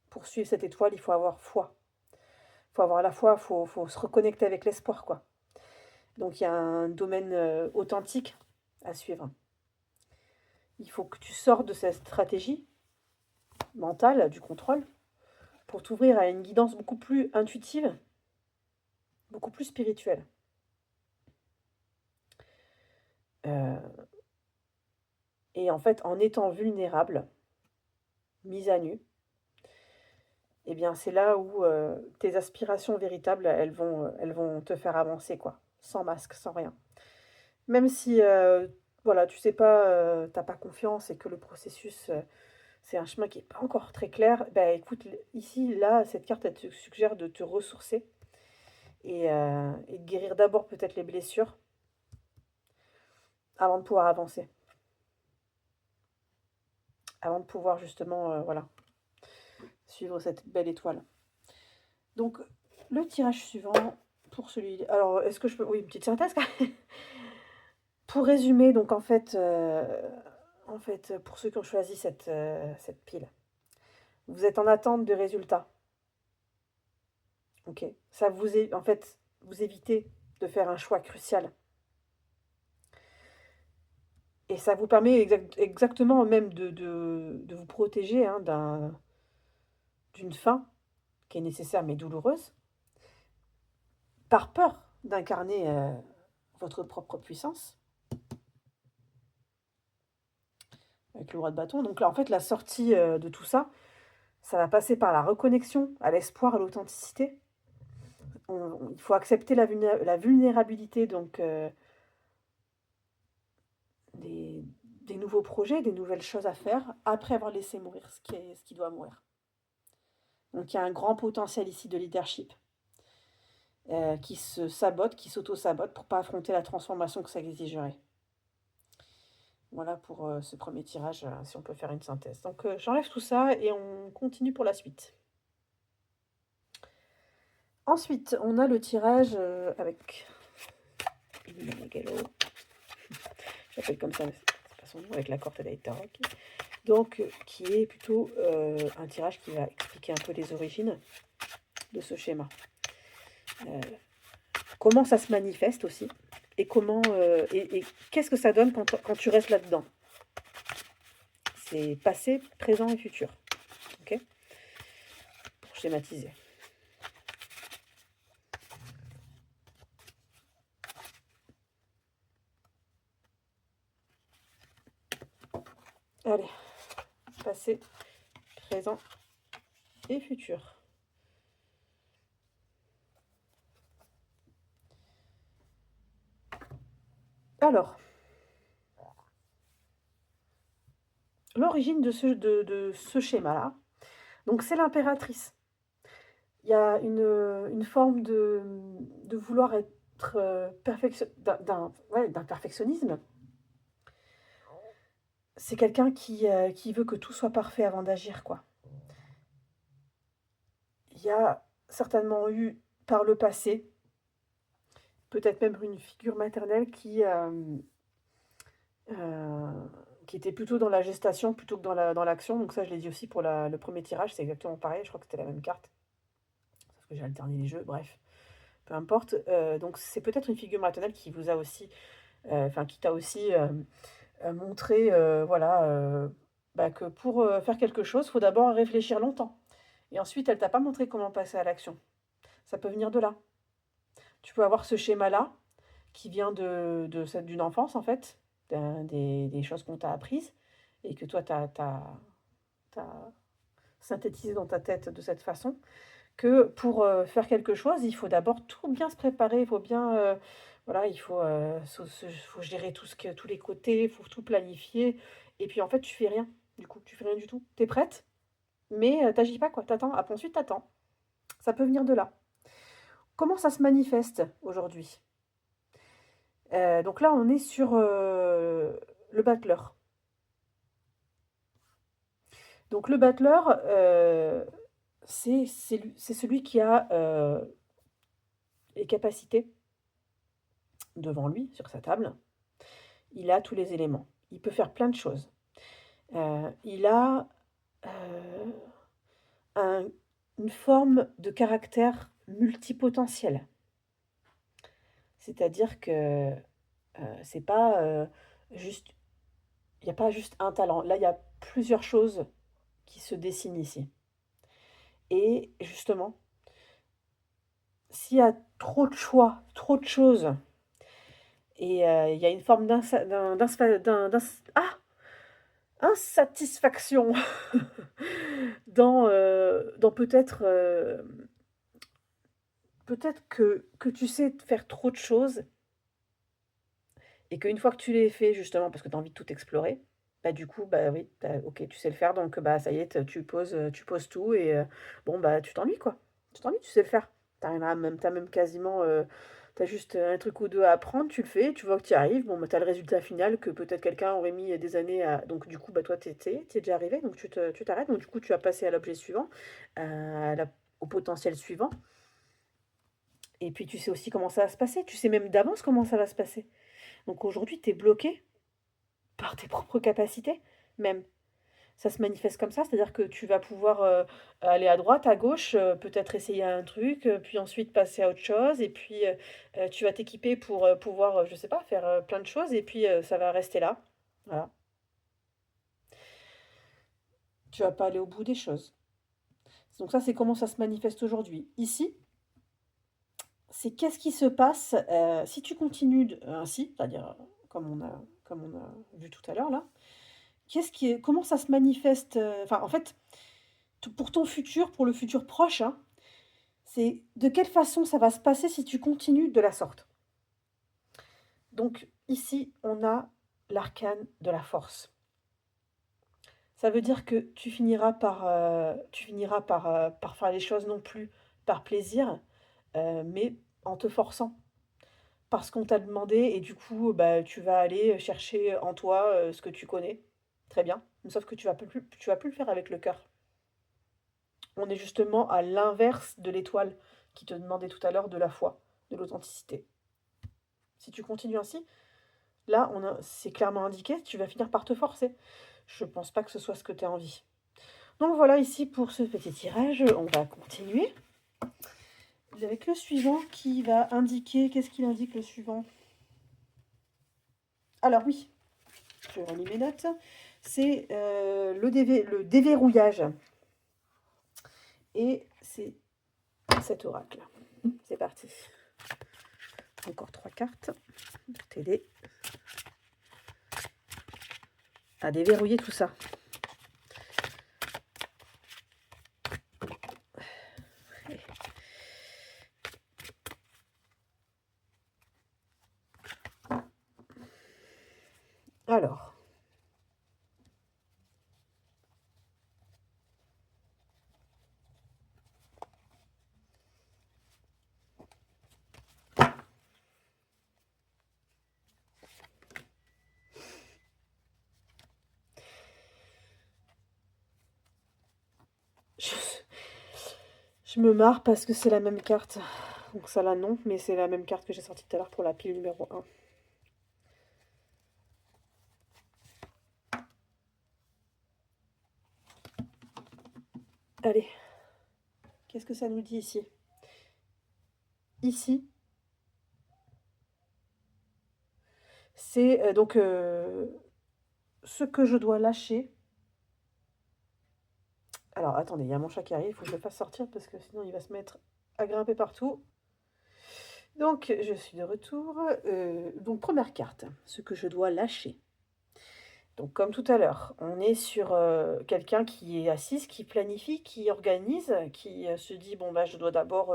pour suivre cette étoile, il faut avoir foi. Il faut avoir la foi, il faut se reconnecter avec l'espoir, quoi. Donc il y a un domaine authentique à suivre. Il faut que tu sortes de cette stratégie mentale, du contrôle, pour t'ouvrir à une guidance beaucoup plus intuitive, beaucoup plus spirituelle. Euh, et en fait, en étant vulnérable, mise à nu, eh bien, c'est là où tes aspirations véritables, elles vont te faire avancer, quoi, sans masque, sans rien. Même si, voilà, tu sais pas, t'as pas confiance et que le processus, c'est un chemin qui est pas encore très clair, bah écoute, ici, là, cette carte, elle te suggère de te ressourcer et de guérir d'abord peut-être les blessures avant de pouvoir avancer, avant de pouvoir justement, voilà, suivre cette belle étoile. Donc, le tirage suivant pour celui. Alors, est-ce que je peux. Oui, une petite synthèse quand même. Pour résumer, donc en fait, pour ceux qui ont choisi cette pile, vous êtes en attente de résultats. Ok. En fait, vous évitez de faire un choix crucial. Et ça vous permet exactement même de vous protéger hein, d'une fin qui est nécessaire mais douloureuse, par peur d'incarner votre propre puissance avec le roi de bâton. Donc là, en fait, la sortie de tout ça, ça va passer par la reconnexion à l'espoir, à l'authenticité. Il faut accepter la vulnérabilité donc des nouveaux projets, des nouvelles choses à faire après avoir laissé mourir ce qui doit mourir. Donc il y a un grand potentiel ici de leadership qui se sabote, qui s'auto-sabote pour ne pas affronter la transformation que ça exigerait. Voilà pour ce premier tirage, si on peut faire une synthèse. Donc j'enlève tout ça et on continue pour la suite. Ensuite, on a le tirage avec j'appelle comme ça, mais c'est pas son nom, avec la corde des Tarot. Donc, qui est plutôt un tirage qui va expliquer un peu les origines de ce schéma. Comment ça se manifeste aussi, et et qu'est-ce que ça donne quand tu restes là-dedans. C'est passé, présent et futur. Ok ? Pour schématiser. Allez, passé, présent et futur. Alors, l'origine de ce schéma-là, donc c'est l'impératrice. Il y a une forme de vouloir être d'un perfectionnisme. C'est quelqu'un qui veut que tout soit parfait avant d'agir, quoi. Il y a certainement eu, par le passé, peut-être même une figure maternelle euh, qui était plutôt dans la gestation plutôt que dans l'action. Donc ça, je l'ai dit aussi pour le premier tirage, c'est exactement pareil. Je crois que c'était la même carte, sauf que j'ai alterné les jeux, bref. Peu importe. Donc c'est peut-être une figure maternelle qui vous a aussi, qui t'a aussi montré, voilà, que pour faire quelque chose, il faut d'abord réfléchir longtemps. Et ensuite, elle t'a pas montré comment passer à l'action. Ça peut venir de là. Tu peux avoir ce schéma-là qui vient d'une enfance, en fait, des choses qu'on t'a apprises et que toi, tu as synthétisé dans ta tête de cette façon, que pour faire quelque chose, il faut d'abord tout bien se préparer, il faut bien, voilà, faut gérer tous les côtés, il faut tout planifier. Et puis en fait, tu fais rien. Du coup, tu fais rien du tout. Tu es prête, mais t'agis pas, quoi. T'attends. Ensuite, t'attends. Ça peut venir de là. Comment ça se manifeste aujourd'hui? Donc là, on est sur le battleur. Donc le battleur, c'est celui qui a les capacités devant lui, sur sa table. Il a tous les éléments. Il peut faire plein de choses. Il a euh, un- une forme de caractère multipotentiel. C'est-à-dire que c'est pas juste, il n'y a pas juste un talent. Là, il y a plusieurs choses qui se dessinent ici. Et justement, s'il y a trop de choix, trop de choses, et il y a une forme insatisfaction dans peut-être que tu sais faire trop de choses et qu'une fois que tu les fait justement parce que tu as envie de tout explorer, bah du coup bah oui, ok tu sais le faire donc bah ça y est tu poses tout et bon bah tu t'ennuies quoi. Tu t'ennuies, tu sais le faire. T'as même quasiment t'as juste un truc ou deux à apprendre, tu le fais, tu vois que tu y arrives, bon bah t'as le résultat final que peut-être quelqu'un aurait mis des années à. Donc du coup bah toi t'es déjà arrivé, donc tu t'arrêtes, donc du coup tu vas passer à l'objet suivant, au potentiel suivant. Et puis tu sais aussi comment ça va se passer, tu sais même d'avance comment ça va se passer. Donc aujourd'hui, tu es bloqué par tes propres capacités, même. Ça se manifeste comme ça, c'est-à-dire que tu vas pouvoir aller à droite, à gauche, peut-être essayer un truc, puis ensuite passer à autre chose, et puis tu vas t'équiper pour pouvoir, je sais pas, faire plein de choses, et puis ça va rester là. Voilà. Tu vas pas aller au bout des choses. Donc ça, c'est comment ça se manifeste aujourd'hui. Ici, c'est qu'est-ce qui se passe si tu continues ainsi, c'est-à-dire comme on a vu tout à l'heure là. Comment ça se manifeste en fait, pour ton futur, pour le futur proche, hein, c'est de quelle façon ça va se passer si tu continues de la sorte. Donc ici, on a l'arcane de la force. Ça veut dire que tu finiras par faire les choses non plus par plaisir, mais en te forçant. Parce qu'on t'a demandé et du coup, bah, tu vas aller chercher en toi ce que tu connais. Très bien. Sauf que tu vas plus le faire avec le cœur. On est justement à l'inverse de l'étoile qui te demandait tout à l'heure de la foi, de l'authenticité. Si tu continues ainsi, là, c'est clairement indiqué, tu vas finir par te forcer. Je ne pense pas que ce soit ce que tu as envie. Donc voilà ici pour ce petit tirage, on va continuer avec le suivant qui va indiquer, qu'est-ce qu'il indique le suivant? Alors oui, je relis mes notes, c'est le déverrouillage. Et c'est cet oracle. C'est parti. Encore 3 cartes. T'aider. à déverrouiller tout ça. Alors, je, je me marre parce que c'est la même carte. Donc ça là non, mais c'est la même carte que j'ai sortie tout à l'heure pour la pile numéro 1. Allez, qu'est-ce que ça nous dit ici? Ici, c'est donc ce que je dois lâcher. Alors, attendez, il y a mon chat qui arrive, il faut que je le fasse sortir parce que sinon il va se mettre à grimper partout. Donc, je suis de retour. Donc, première carte, ce que je dois lâcher. Donc, comme tout à l'heure, on est sur quelqu'un qui est assise, qui planifie, qui organise, qui se dit, bon, bah, je dois d'abord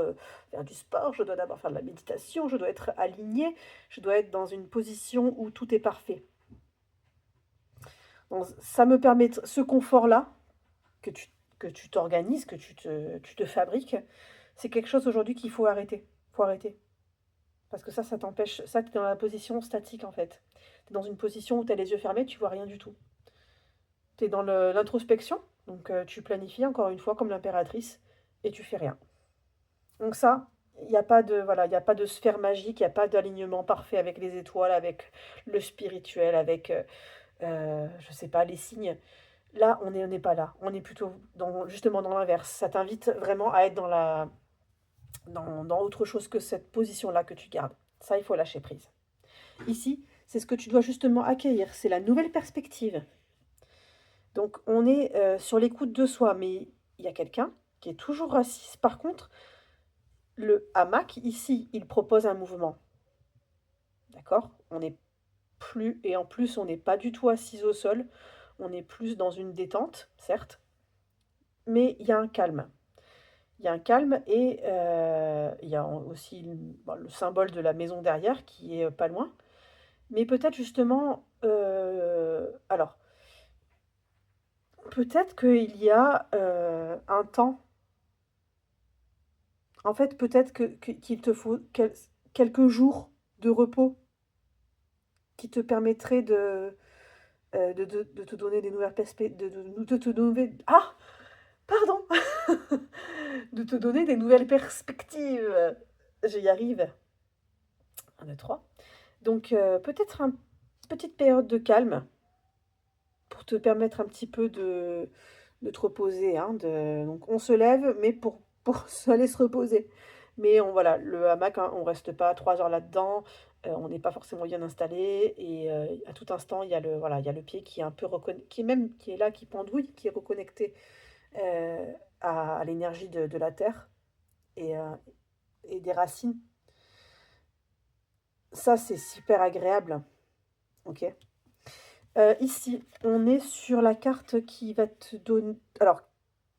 faire du sport, je dois d'abord faire de la méditation, je dois être aligné, je dois être dans une position où tout est parfait. Donc, ça me permet, ce confort-là, que tu que tu t'organises, que tu te fabriques, c'est quelque chose aujourd'hui qu'il faut arrêter. Faut arrêter. Parce que ça t'empêche. Ça, tu es dans la position statique en fait. Tu es dans une position où tu as les yeux fermés, tu vois rien du tout. Tu es dans l'introspection, donc tu planifies encore une fois comme l'impératrice et tu fais rien. Donc ça, il n'y a pas de voilà, il y a pas de sphère magique, il n'y a pas d'alignement parfait avec les étoiles, avec le spirituel, avec je sais pas les signes. Là, on n'est pas là. On est plutôt justement dans l'inverse. Ça t'invite vraiment à être dans autre chose que cette position-là que tu gardes. Ça, il faut lâcher prise. Ici, c'est ce que tu dois justement accueillir. C'est la nouvelle perspective. Donc, on est sur l'écoute de soi, mais il y a quelqu'un qui est toujours assis. Par contre, le hamac, ici, il propose un mouvement. D'accord? On n'est plus, et en plus, on n'est pas du tout assis au sol. On est plus dans une détente, certes, mais il y a un calme. Il y a un calme et il y a aussi le symbole de la maison derrière qui est pas loin. Mais peut-être justement, alors, peut-être qu'il y a un temps. En fait, peut-être qu'il te faut quelques jours de repos qui te permettraient de te donner des nouvelles perspectives, de te donner... Ah! Pardon! De te donner des nouvelles perspectives. J'y arrive. 1, 2, 3. Donc, peut-être une petite période de calme pour te permettre un petit peu de te reposer. Hein, donc, on se lève, mais pour aller se reposer. Mais voilà, le hamac, hein, on ne reste pas 3 heures là-dedans. On n'est pas forcément bien installé. Et à tout instant, voilà, il y a le pied qui est un peu qui est là, qui pendouille, qui est reconnecté à l'énergie de la terre et, euh, et des racines. Ça, c'est super agréable. Ok. Ici, on est sur la carte qui va te donner... Alors,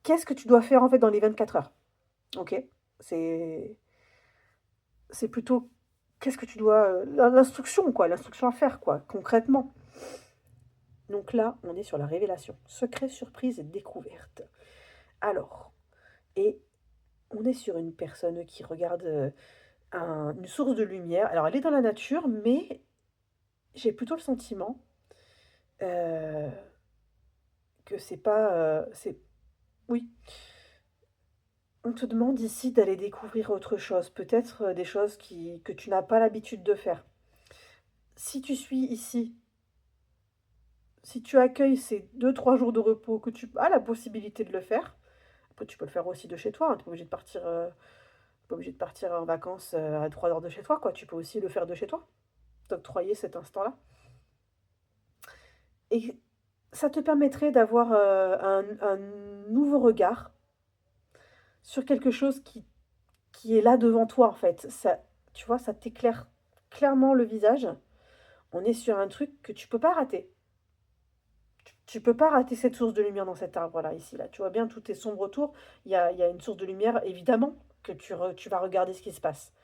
qu'est-ce que tu dois faire en fait dans les 24 heures? Ok. C'est c'est plutôt... Qu'est-ce que tu dois... l'instruction, quoi. L'instruction à faire, quoi, concrètement. Donc là, on est sur la révélation. Secret, surprise et découverte. Alors, et on est sur une personne qui regarde une source de lumière. Alors, elle est dans la nature, mais j'ai plutôt le sentiment euh, que c'est pas... c'est Oui, on te demande ici d'aller découvrir autre chose, peut-être des choses que tu n'as pas l'habitude de faire. Si tu suis ici, si tu accueilles ces 2, 3 jours de repos, que tu as la possibilité de le faire, après tu peux le faire aussi de chez toi, hein, tu n'es pas obligé de partir, pas obligé de partir en vacances à 3 heures de chez toi, quoi. Tu peux aussi le faire de chez toi, t'octroyer cet instant-là. Et ça te permettrait d'avoir un nouveau regard sur quelque chose qui est là devant toi, en fait. Ça, tu vois, ça t'éclaire clairement le visage. On est sur un truc que tu peux pas rater. Tu peux pas rater cette source de lumière dans cet arbre-là, ici, là. Tu vois bien, tout est sombre autour. Il y a une source de lumière, évidemment, que tu vas regarder ce qui se passe.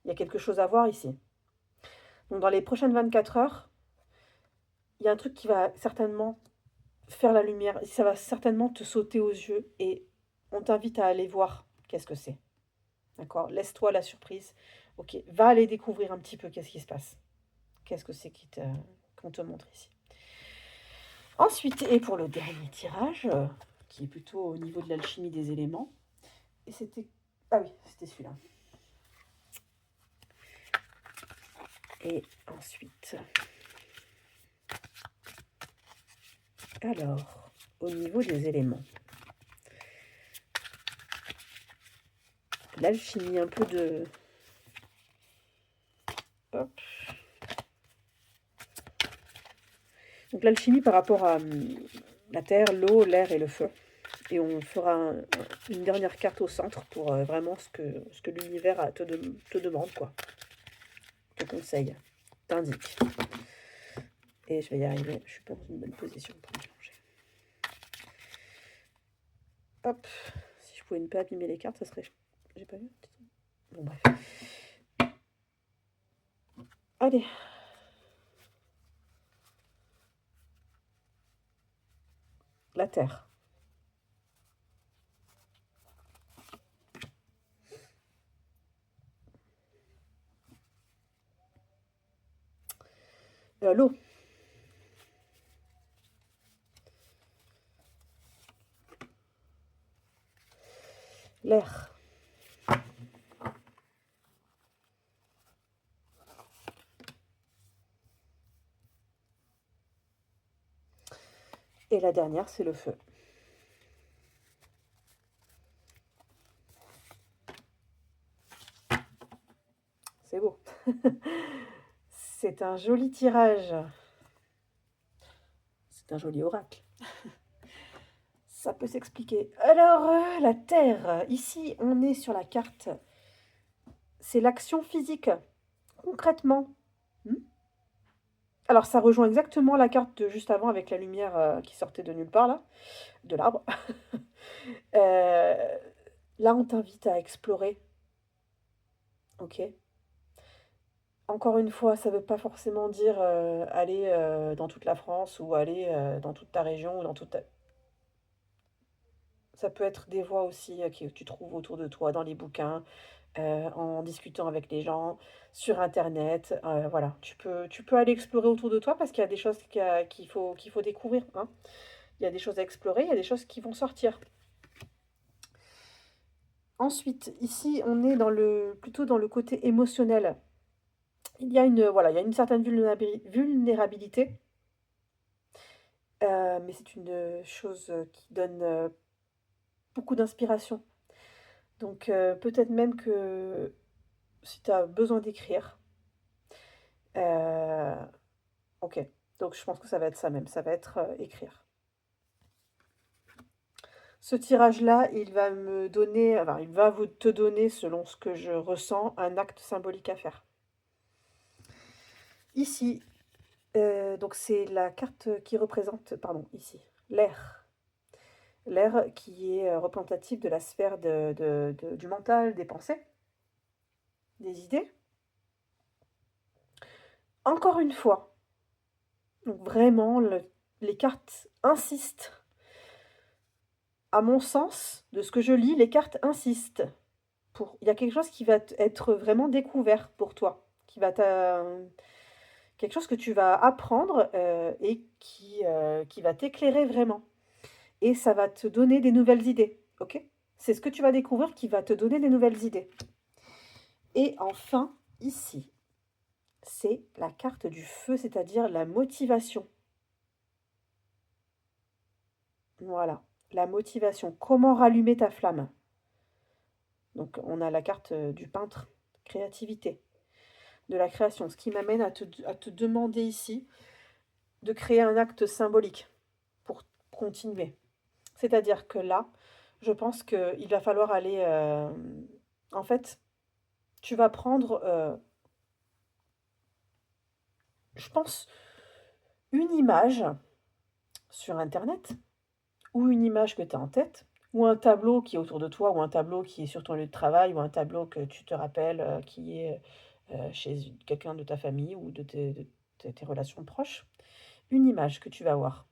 Il y a quelque chose à voir ici. Donc, dans les prochaines 24 heures, il y a un truc qui va certainement faire la lumière. Ça va certainement te sauter aux yeux et on t'invite à aller voir qu'est-ce que c'est. D'accord? Laisse-toi la surprise. Ok, va aller découvrir un petit peu qu'est-ce qui se passe. Qu'est-ce que c'est qu'on te montre ici. Ensuite, et pour le dernier tirage, qui est plutôt au niveau de l'alchimie des éléments, et c'était... Ah oui, c'était celui-là. Et ensuite... Alors, au niveau des éléments. L'alchimie, un peu de... Hop. Donc l'alchimie par rapport à la terre, l'eau, l'air et le feu. Et on fera une dernière carte au centre pour vraiment ce que l'univers te demande, quoi. Te conseille, t'indique. Et je vais y arriver, je suis pas dans une bonne position pour mélanger. Hop, si je pouvais ne pas abîmer les cartes, ça serait... J'ai pas vu. Bon, bref. Allez. La terre. L'eau. L'air. Et la dernière, c'est le feu. C'est beau. C'est un joli tirage. C'est un joli oracle. Ça peut s'expliquer. Alors, la Terre. Ici, on est sur la carte. C'est l'action physique. Concrètement. Alors, ça rejoint exactement la carte de juste avant avec la lumière qui sortait de nulle part, là. De l'arbre. Là, on t'invite à explorer. Ok. Encore une fois, ça ne veut pas forcément dire aller dans toute la France ou aller dans toute ta région ou dans toute ta... Ça peut être des voies aussi que tu trouves autour de toi, dans les bouquins, en discutant avec les gens, sur Internet. Voilà, tu peux aller explorer autour de toi parce qu'il y a des choses qu'il faut découvrir, hein. Il y a des choses à explorer, il y a des choses qui vont sortir. Ensuite, ici, on est plutôt dans le côté émotionnel. Voilà, il y a une certaine vulnérabilité, mais c'est une chose qui donne beaucoup d'inspiration. Donc peut-être même que si tu as besoin d'écrire, euh, ok, donc je pense que ça va être ça même, ça va être écrire. Ce tirage-là, il va me donner, enfin, il va te donner, selon ce que je ressens, un acte symbolique à faire. Ici, donc c'est la carte qui représente, pardon, ici, l'air. L'air qui est représentatif de la sphère du mental, des pensées, des idées. Encore une fois, donc vraiment, les cartes insistent. À mon sens, de ce que je lis, les cartes insistent. Il y a quelque chose qui va être vraiment découvert pour toi, quelque chose que tu vas apprendre et qui va t'éclairer vraiment. Et ça va te donner des nouvelles idées, ok? C'est ce que tu vas découvrir qui va te donner des nouvelles idées. Et enfin, ici, c'est la carte du feu, c'est-à-dire la motivation. Voilà, la motivation. Comment rallumer ta flamme? Donc, on a la carte du peintre, créativité, de la création. Ce qui m'amène à te demander ici de créer un acte symbolique pour continuer. C'est-à-dire que là, je pense qu'il va falloir aller... en fait, tu vas prendre, je pense, une image sur Internet, ou une image que tu as en tête, ou un tableau qui est autour de toi, ou un tableau qui est sur ton lieu de travail, ou un tableau que tu te rappelles qui est chez quelqu'un de ta famille ou de tes relations proches. Une image que tu vas voir.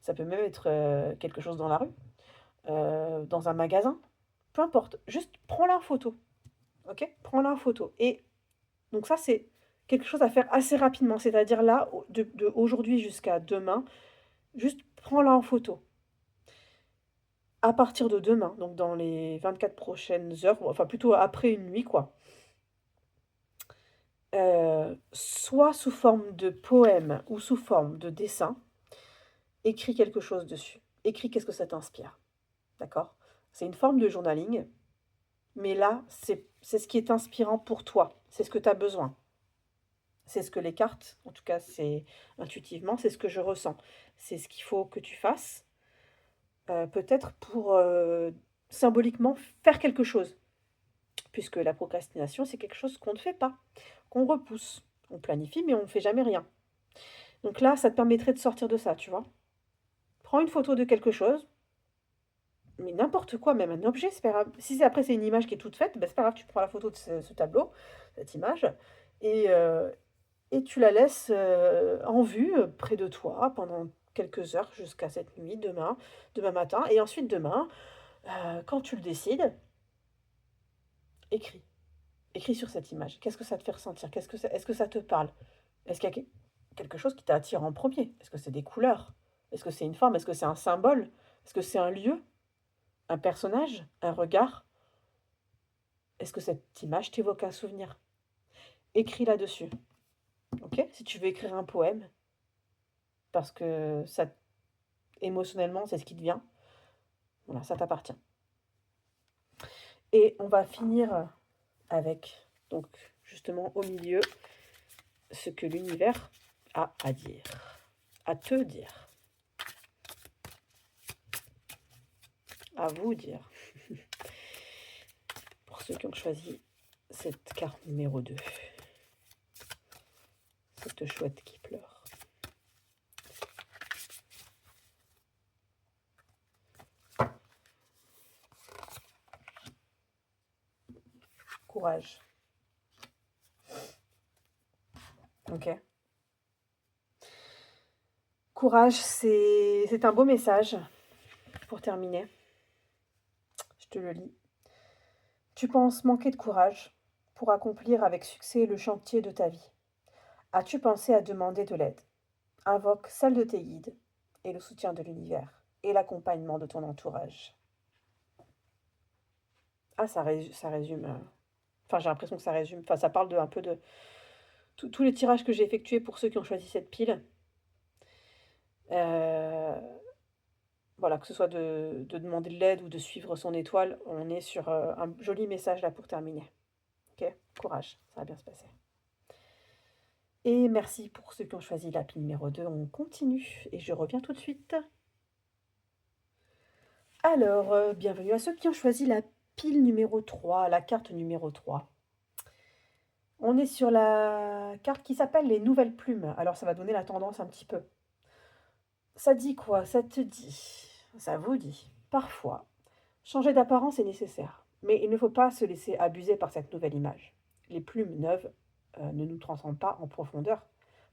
Ça peut même être quelque chose dans la rue, dans un magasin, peu importe. Juste prends-la en photo, ok? Prends-la en photo. Et donc ça, c'est quelque chose à faire assez rapidement, c'est-à-dire là, de aujourd'hui jusqu'à demain, juste prends-la en photo. À partir de demain, donc dans les 24 prochaines heures, enfin plutôt après une nuit, quoi, soit sous forme de poème ou sous forme de dessin, écris quelque chose dessus. Écris qu'est-ce que ça t'inspire, d'accord? C'est une forme de journaling, mais là, c'est ce qui est inspirant pour toi, c'est ce que tu as besoin. C'est ce que les cartes, en tout cas, c'est intuitivement, c'est ce que je ressens. C'est ce qu'il faut que tu fasses, peut-être pour symboliquement faire quelque chose. Puisque la procrastination, c'est quelque chose qu'on ne fait pas, qu'on repousse. On planifie, mais on ne fait jamais rien. Donc là, ça te permettrait de sortir de ça, tu vois. Prends une photo de quelque chose, mais n'importe quoi, même un objet, c'est pas grave. Si après c'est une image qui est toute faite, ben, c'est pas grave, tu prends la photo de ce tableau, cette image, et, euh, et tu la laisses en vue près de toi pendant quelques heures jusqu'à cette nuit, demain matin, et ensuite demain, quand tu le décides, écris. Écris sur cette image. Qu'est-ce que ça te fait ressentir? Est-ce que ça te parle? Est-ce qu'il y a quelque chose qui t'attire en premier? Est-ce que c'est des couleurs? Est-ce que c'est une forme? Est-ce que c'est un symbole? Est-ce que c'est un lieu? Un personnage? Un regard? Est-ce que cette image t'évoque un souvenir? Écris là-dessus. Ok? Si tu veux écrire un poème, parce que ça, émotionnellement, c'est ce qui te vient, voilà, ça t'appartient. Et on va finir avec, donc, justement, au milieu, ce que l'univers a à dire, à te dire, à vous dire. Pour ceux qui ont choisi cette carte numéro 2. Cette chouette qui pleure. Courage. Ok. Courage, c'est un beau message pour terminer. Je te le lis. Tu penses manquer de courage pour accomplir avec succès le chantier de ta vie. As-tu pensé à demander de l'aide? Invoque celle de tes guides et le soutien de l'univers et l'accompagnement de ton entourage. Ah, ça résume. Enfin, j'ai l'impression que ça résume. Enfin, ça parle un peu de tous les tirages que j'ai effectués pour ceux qui ont choisi cette pile. Euh, voilà, que ce soit de demander de l'aide ou de suivre son étoile, on est sur un joli message là pour terminer. Ok, courage, ça va bien se passer. Et merci pour ceux qui ont choisi la pile numéro 2. On continue et je reviens tout de suite. Alors, bienvenue à ceux qui ont choisi la pile numéro 3, la carte numéro 3. On est sur la carte qui s'appelle les nouvelles plumes. Alors, ça va donner la tendance un petit peu. Ça dit quoi? Ça te dit, ça vous dit, parfois, changer d'apparence est nécessaire, mais il ne faut pas se laisser abuser par cette nouvelle image. Les plumes neuves ne nous transcendent pas en profondeur.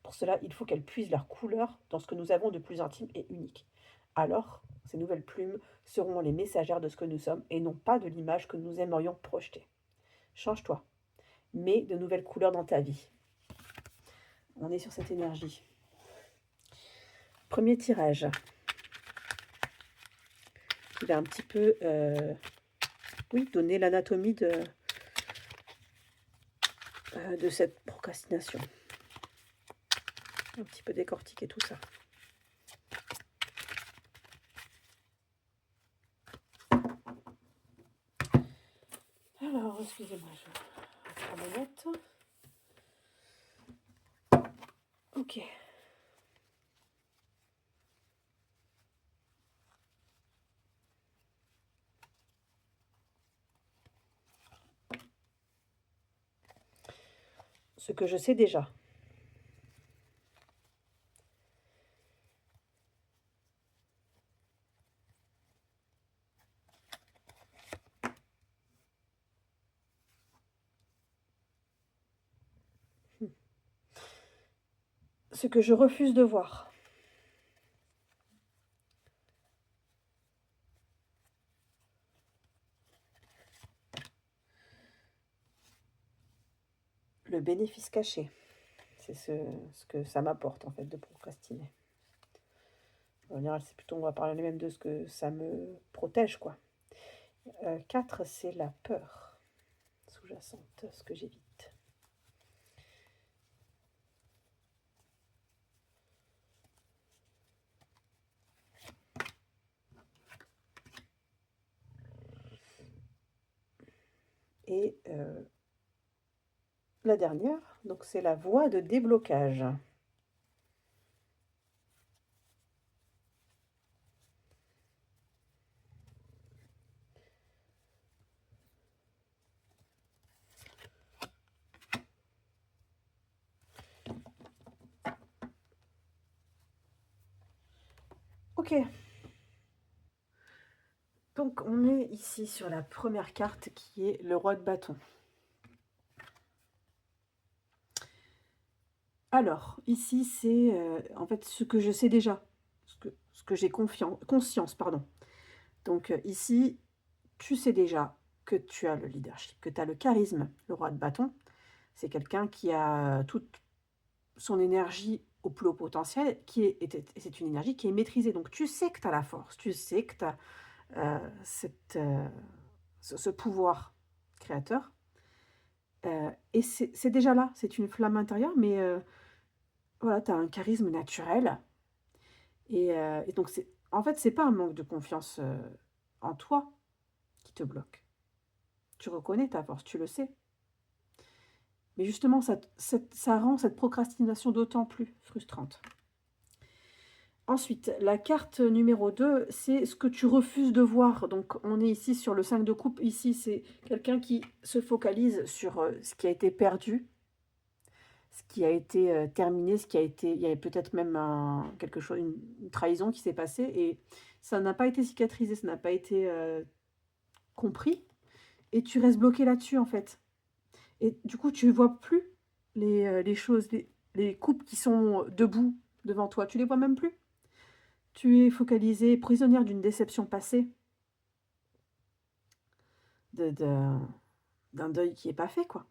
Pour cela, il faut qu'elles puisent leur couleur dans ce que nous avons de plus intime et unique. Alors, ces nouvelles plumes seront les messagères de ce que nous sommes et non pas de l'image que nous aimerions projeter. Change-toi. Mets de nouvelles couleurs dans ta vie. On est sur cette énergie. Premier tirage. Qui va un petit peu donner l'anatomie de cette procrastination. Un petit peu décortiquer tout ça. Alors, excusez-moi, je prends mes notes. Ok. Ce que je sais déjà. ce que je refuse de voir. Le bénéfice caché. C'est ce que ça m'apporte, en fait, de procrastiner. En général, c'est plutôt, on va parler même de ce que ça me protège, quoi. 4, c'est la peur sous-jacente, ce que j'évite. Et la dernière, donc c'est la voie de déblocage. Ok. Donc on est ici sur la première carte qui est le roi de bâton. Alors, ici c'est en fait ce que je sais déjà, ce que j'ai conscience, pardon. Donc ici, tu sais déjà que tu as le leadership, que tu as le charisme, le roi de bâton. C'est quelqu'un qui a toute son énergie au plus haut potentiel, et c'est une énergie qui est maîtrisée. Donc tu sais que tu as la force, tu sais que tu as ce pouvoir créateur. Et c'est déjà là, c'est une flamme intérieure, mais voilà, tu as un charisme naturel. Et donc, en fait, c'est pas un manque de confiance en toi qui te bloque. Tu reconnais ta force, tu le sais. Mais justement, ça rend cette procrastination d'autant plus frustrante. Ensuite, la carte numéro 2, c'est ce que tu refuses de voir. Donc, on est ici sur le 5 de coupe. Ici, c'est quelqu'un qui se focalise sur ce qui a été perdu, ce qui a été terminé, ce qui a été... Il y avait peut-être même quelque chose, une trahison qui s'est passée et ça n'a pas été cicatrisé, ça n'a pas été compris. Et tu restes bloqué là-dessus, en fait. Et du coup, tu ne vois plus les choses, les coupes qui sont debout devant toi. Tu les vois même plus. Tu es focalisé, prisonnière d'une déception passée, d'un deuil qui n'est pas fait, quoi.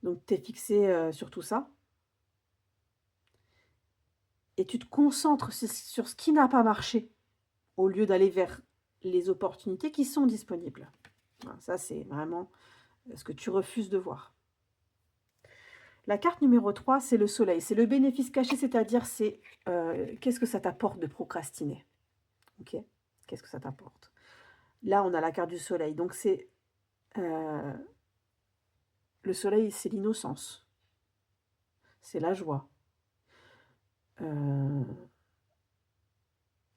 Donc, tu es fixé sur tout ça. Et tu te concentres sur ce qui n'a pas marché, au lieu d'aller vers les opportunités qui sont disponibles. Voilà, ça, c'est vraiment ce que tu refuses de voir. La carte numéro 3, c'est le soleil. C'est le bénéfice caché, c'est-à-dire c'est qu'est-ce que ça t'apporte de procrastiner. Ok. Qu'est-ce que ça t'apporte? Là, on a la carte du soleil. Donc, c'est le soleil, c'est l'innocence. C'est la joie.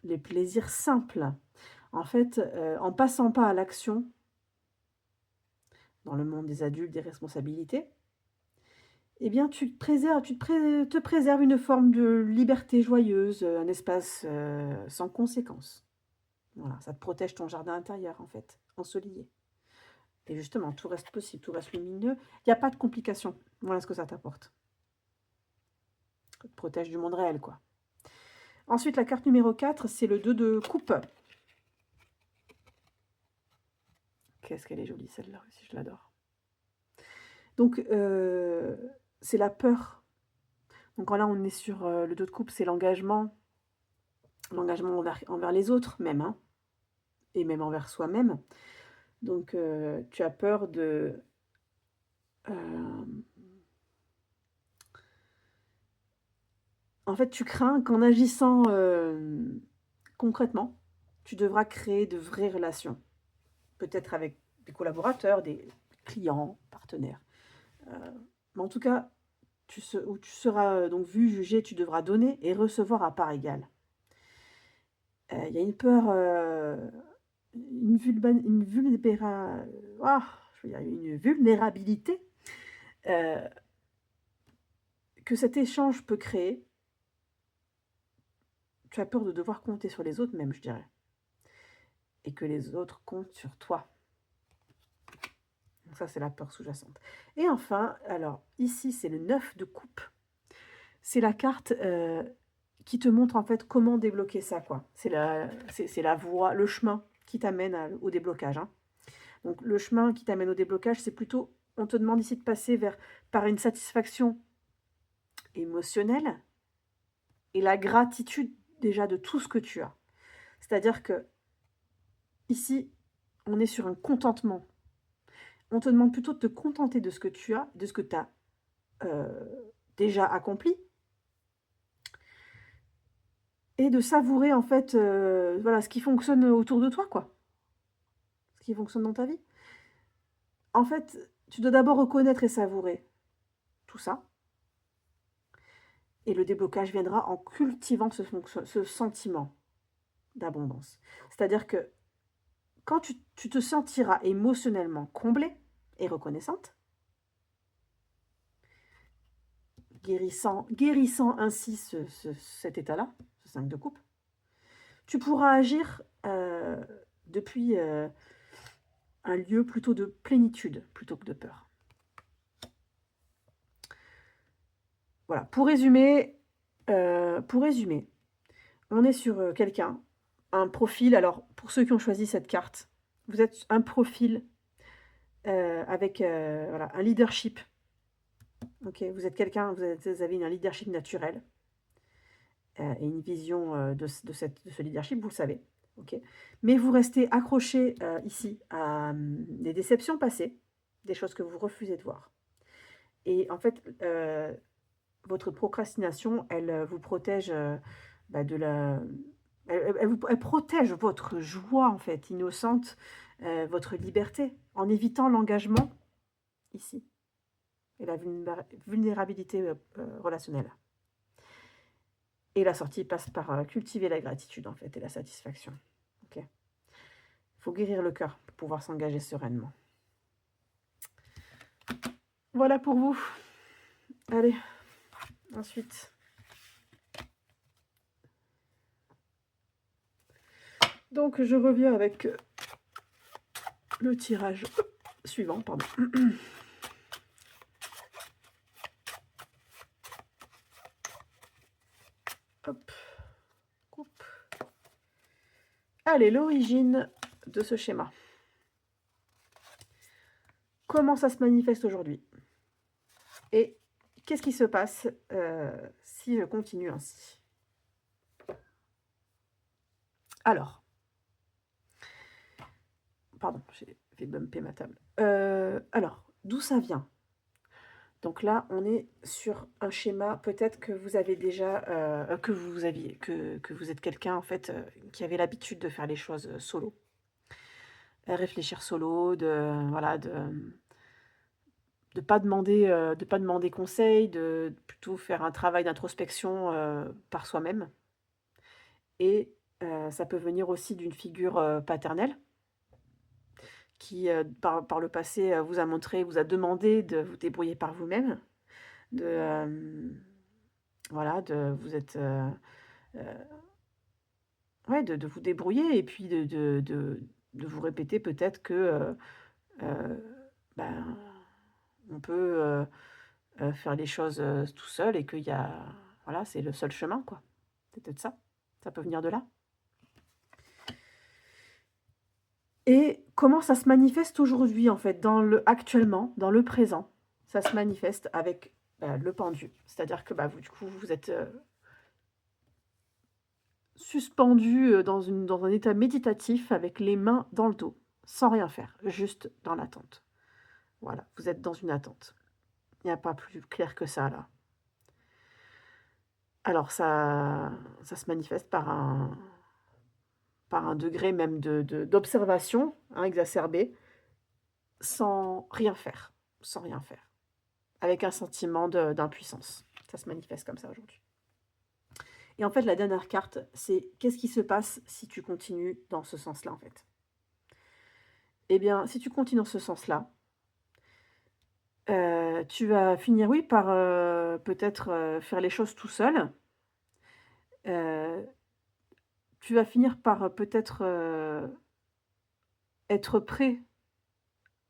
Les plaisirs simples. En fait, en passant pas à l'action, dans le monde des adultes, des responsabilités, eh bien, tu te préserves une forme de liberté joyeuse, un espace sans conséquences. Voilà, ça te protège ton jardin intérieur, en fait, ensoleillé. Et justement, tout reste possible, tout reste lumineux. Il n'y a pas de complications. Voilà ce que ça t'apporte. Ça te protège du monde réel, quoi. Ensuite, la carte numéro 4, c'est le 2 de coupe. Qu'est-ce qu'elle est jolie, celle-là aussi, je l'adore. Donc, c'est la peur. Donc là, on est sur le 2 de coupe, c'est l'engagement envers les autres, même, hein, et même envers soi-même. Donc, tu as peur de... en fait, tu crains qu'en agissant concrètement, tu devras créer de vraies relations. Peut-être avec des collaborateurs, des clients, partenaires. Mais en tout cas, tu seras donc vu, jugé, tu devras donner et recevoir à part égale. Il y a une peur, une vulnérabilité que cet échange peut créer. Tu as peur de devoir compter sur les autres même, je dirais. Et que les autres comptent sur toi. Donc ça, c'est la peur sous-jacente. Et enfin, alors, ici, c'est le 9 de coupe. c'est la carte, qui te montre, en fait, comment débloquer ça, quoi. C'est la voie, le chemin qui t'amène au déblocage, hein. Donc le chemin qui t'amène au déblocage, c'est plutôt on te demande ici de passer par une satisfaction émotionnelle et la gratitude déjà de tout ce que tu as. C'est-à-dire que ici, on est sur un contentement. On te demande plutôt de te contenter de ce que tu as, de ce que tu as déjà accompli et de savourer en fait, voilà, ce qui fonctionne autour de toi, quoi. Ce qui fonctionne dans ta vie. En fait, tu dois d'abord reconnaître et savourer tout ça et le déblocage viendra en cultivant ce sentiment d'abondance. C'est-à-dire que quand tu te sentiras émotionnellement comblée et reconnaissante, guérissant ainsi cet état-là, ce 5 de coupe, tu pourras agir, depuis, un lieu plutôt de plénitude plutôt que de peur. Voilà, pour résumer, on est sur, quelqu'un, un profil alors pour ceux qui ont choisi cette carte, vous êtes un profil, avec, voilà, un leadership. OK, vous êtes quelqu'un, vous avez un leadership naturel, et une vision, de ce leadership, vous le savez, OK. Mais vous restez accroché, ici à, des déceptions passées, des choses que vous refusez de voir et en fait, votre procrastination, elle, vous protège, bah, de la elle protège votre joie, en fait, innocente, votre liberté, en évitant l'engagement ici et la vulnérabilité, relationnelle. Et la sortie passe par, cultiver la gratitude en fait et la satisfaction. OK. Il faut guérir le cœur pour pouvoir s'engager sereinement. Voilà pour vous. Allez, ensuite. Donc je reviens avec, le tirage suivant, pardon. Hop, coupe. Allez, l'origine de ce schéma. Comment ça se manifeste aujourd'hui? Et qu'est-ce qui se passe, si je continue ainsi? Alors, pardon, j'ai fait bumper ma table. Alors, d'où ça vient? Donc là, on est sur un schéma, peut-être que vous avez déjà, que vous êtes quelqu'un en fait, qui avait l'habitude de faire les choses, solo. Réfléchir solo, voilà, de pas demander conseil, de plutôt faire un travail d'introspection, par soi-même et ça peut venir aussi d'une figure, paternelle qui, par le passé, vous a demandé de vous débrouiller par vous-même, de, voilà, de vous êtes, heu, ouais, de vous débrouiller et puis de vous répéter peut-être que, ben, on peut, faire les choses, tout seul et qu'il y a voilà, c'est le seul chemin, quoi. C'est peut-être ça. Ça peut venir de là. Et comment ça se manifeste aujourd'hui, en fait, actuellement, dans le présent? Ça se manifeste avec, le pendu. C'est-à-dire que, bah, vous, du coup, vous êtes, suspendu, dans un état méditatif avec les mains dans le dos, sans rien faire, juste dans l'attente. Voilà, vous êtes dans une attente. Il n'y a pas plus clair que ça, là. Alors ça se manifeste par un degré même d'observation, hein, exacerbé, sans rien faire, avec un sentiment d'impuissance. Ça se manifeste comme ça aujourd'hui. Et en fait, la dernière carte, c'est qu'est-ce qui se passe si tu continues dans ce sens-là, en fait? Eh bien, si tu continues dans ce sens-là, tu vas finir, oui, par, peut-être, faire les choses tout seul. Heu, Tu vas finir par, peut-être, être prêt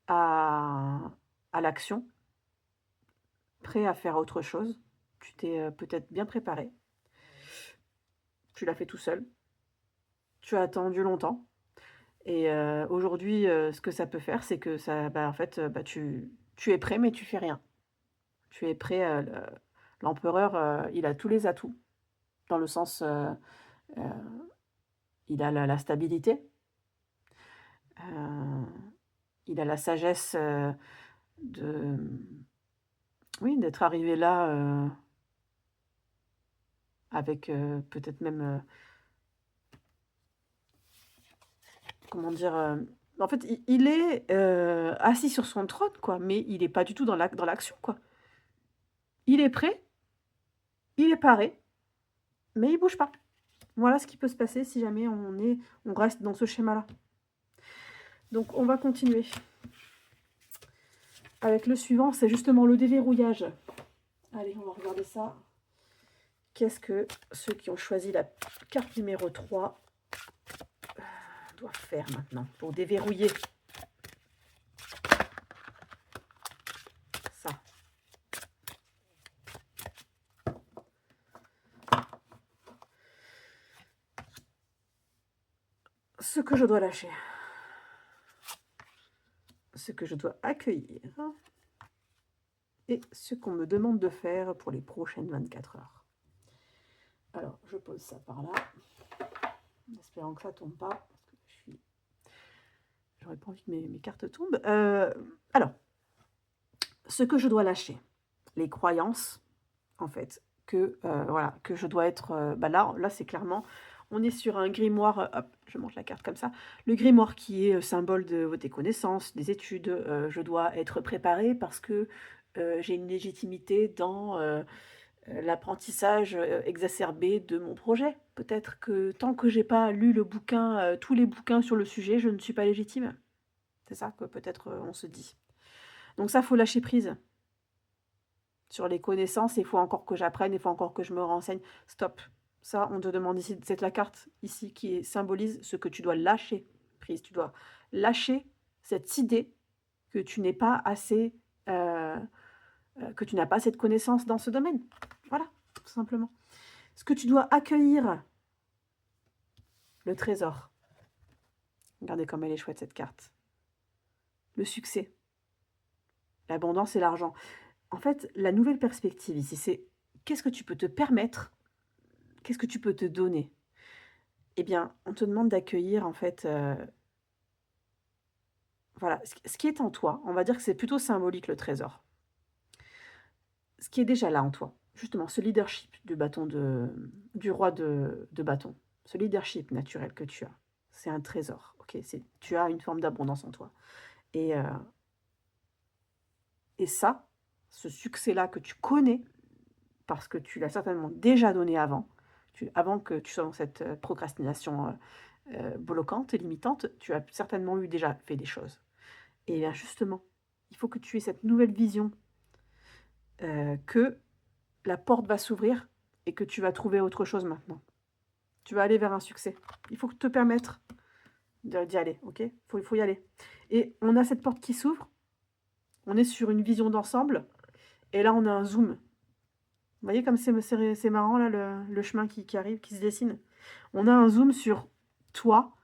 à l'action, prêt à faire autre chose. Tu t'es peut-être bien préparé. Tu l'as fait tout seul. Tu as attendu longtemps. Et aujourd'hui, ce que ça peut faire, c'est que ça, en fait, tu es prêt, mais tu fais rien. Tu es prêt, l'empereur, il a tous les atouts, dans le sens, heu, il a la stabilité, heu, il a la sagesse, de, oui, d'être arrivé là, avec, peut-être même, comment dire? En fait, il est, assis sur son trône, quoi, mais il est pas du tout dans l'action, quoi. Il est prêt, il est paré, mais il bouge pas. Voilà ce qui peut se passer si jamais on reste dans ce schéma-là. Donc on va continuer. Avec le suivant, c'est justement le déverrouillage. Allez, on va regarder ça. Qu'est-ce que ceux qui ont choisi la carte numéro 3 doivent faire maintenant pour déverrouiller ça? Ce que je dois lâcher. Ce que je dois accueillir. Et ce qu'on me demande de faire pour les prochaines 24 heures. Alors, je pose ça par là, en espérant que ça ne tombe pas, parce que j'aurais pas envie que mes cartes tombent. Alors, ce que je dois lâcher, les croyances, en fait, voilà, que je dois être... là c'est clairement, on est sur un grimoire, hop, je monte la carte comme ça, le grimoire qui est symbole des connaissances, des études, je dois être préparée parce que j'ai une légitimité dans l'apprentissage exacerbé de mon projet. Peut-être que tant que j'ai pas lu le bouquin, tous les bouquins sur le sujet, je ne suis pas légitime. C'est ça que peut-être on se dit. Donc ça, faut lâcher prise. Sur les connaissances, il faut encore que j'apprenne, il faut encore que je me renseigne. Stop. Ça, on te demande ici, c'est la carte ici qui symbolise ce que tu dois lâcher prise. Tu dois lâcher cette idée que tu n'es pas assez, que tu n'as pas assez de connaissances dans ce domaine. Voilà, tout simplement. Ce que tu dois accueillir, le trésor. Regardez comme elle est chouette cette carte. Le succès, l'abondance et l'argent. En fait, la nouvelle perspective ici, c'est qu'est-ce que tu peux te permettre, qu'est-ce que tu peux te donner. Eh bien, on te demande d'accueillir, en fait, voilà, ce qui est en toi. On va dire que c'est plutôt symbolique, le trésor. Ce qui est déjà là en toi. Justement, ce leadership du roi de bâton. Ce leadership naturel que tu as. C'est un trésor. Ok, tu as une forme d'abondance en toi. Et ça, ce succès-là que tu connais, parce que tu l'as certainement déjà donné avant, avant que tu sois dans cette procrastination bloquante et limitante, tu as certainement déjà fait des choses. Et bien justement, il faut que tu aies cette nouvelle vision que la porte va s'ouvrir et que tu vas trouver autre chose maintenant. Tu vas aller vers un succès. Il faut te permettre d'y aller, ok? Il faut y aller. Et on a cette porte qui s'ouvre, on est sur une vision d'ensemble, et là on a un zoom. Vous voyez comme c'est marrant là, le chemin qui arrive, qui se dessine. On a un zoom sur toi,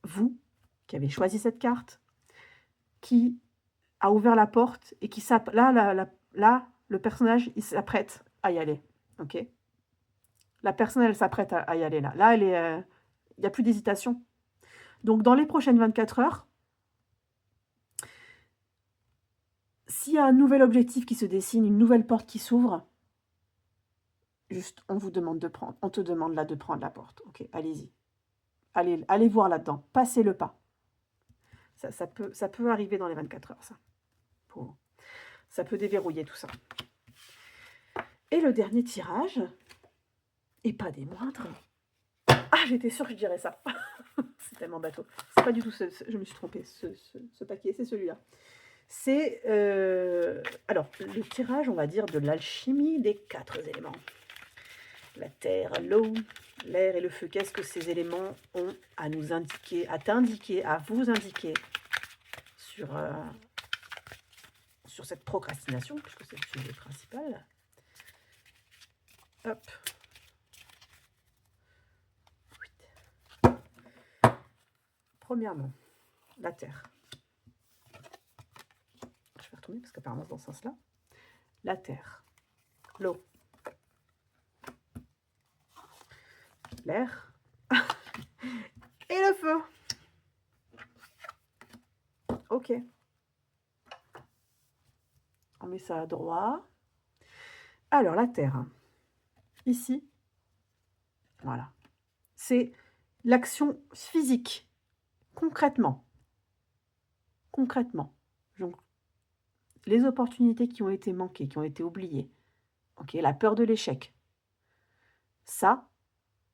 vous, qui avez choisi cette carte, qui a ouvert la porte et qui là, le personnage, il s'apprête à y aller. Ok? La personne, elle s'apprête à y aller là. Là, il n'y a plus d'hésitation. Donc, dans les prochaines 24 heures, s'il y a un nouvel objectif qui se dessine, une nouvelle porte qui s'ouvre, juste, on te demande là de prendre la porte. Ok, allez-y. Allez voir là-dedans. Passez le pas. Ça peut arriver dans les 24 heures, ça. Ça peut déverrouiller tout ça. Et le dernier tirage, et pas des moindres. Ah, j'étais sûre que je dirais ça. C'est tellement bateau. C'est pas du tout je me suis trompée. Ce paquet, c'est celui-là. C'est alors le tirage, on va dire, de l'alchimie des 4 éléments. La terre, l'eau, l'air et le feu. Qu'est-ce que ces éléments ont à nous indiquer, à t'indiquer, à vous indiquer sur cette procrastination, puisque c'est le sujet principal. Hop. Premièrement, la terre. Je vais retourner parce qu'apparemment c'est dans ce sens-là. La terre, l'eau, l'air et le feu. Ok. On met ça à droite. Alors, la terre. Ici. Voilà. C'est l'action physique. Concrètement. Concrètement. Donc, les opportunités qui ont été manquées, qui ont été oubliées. Ok, la peur de l'échec. Ça,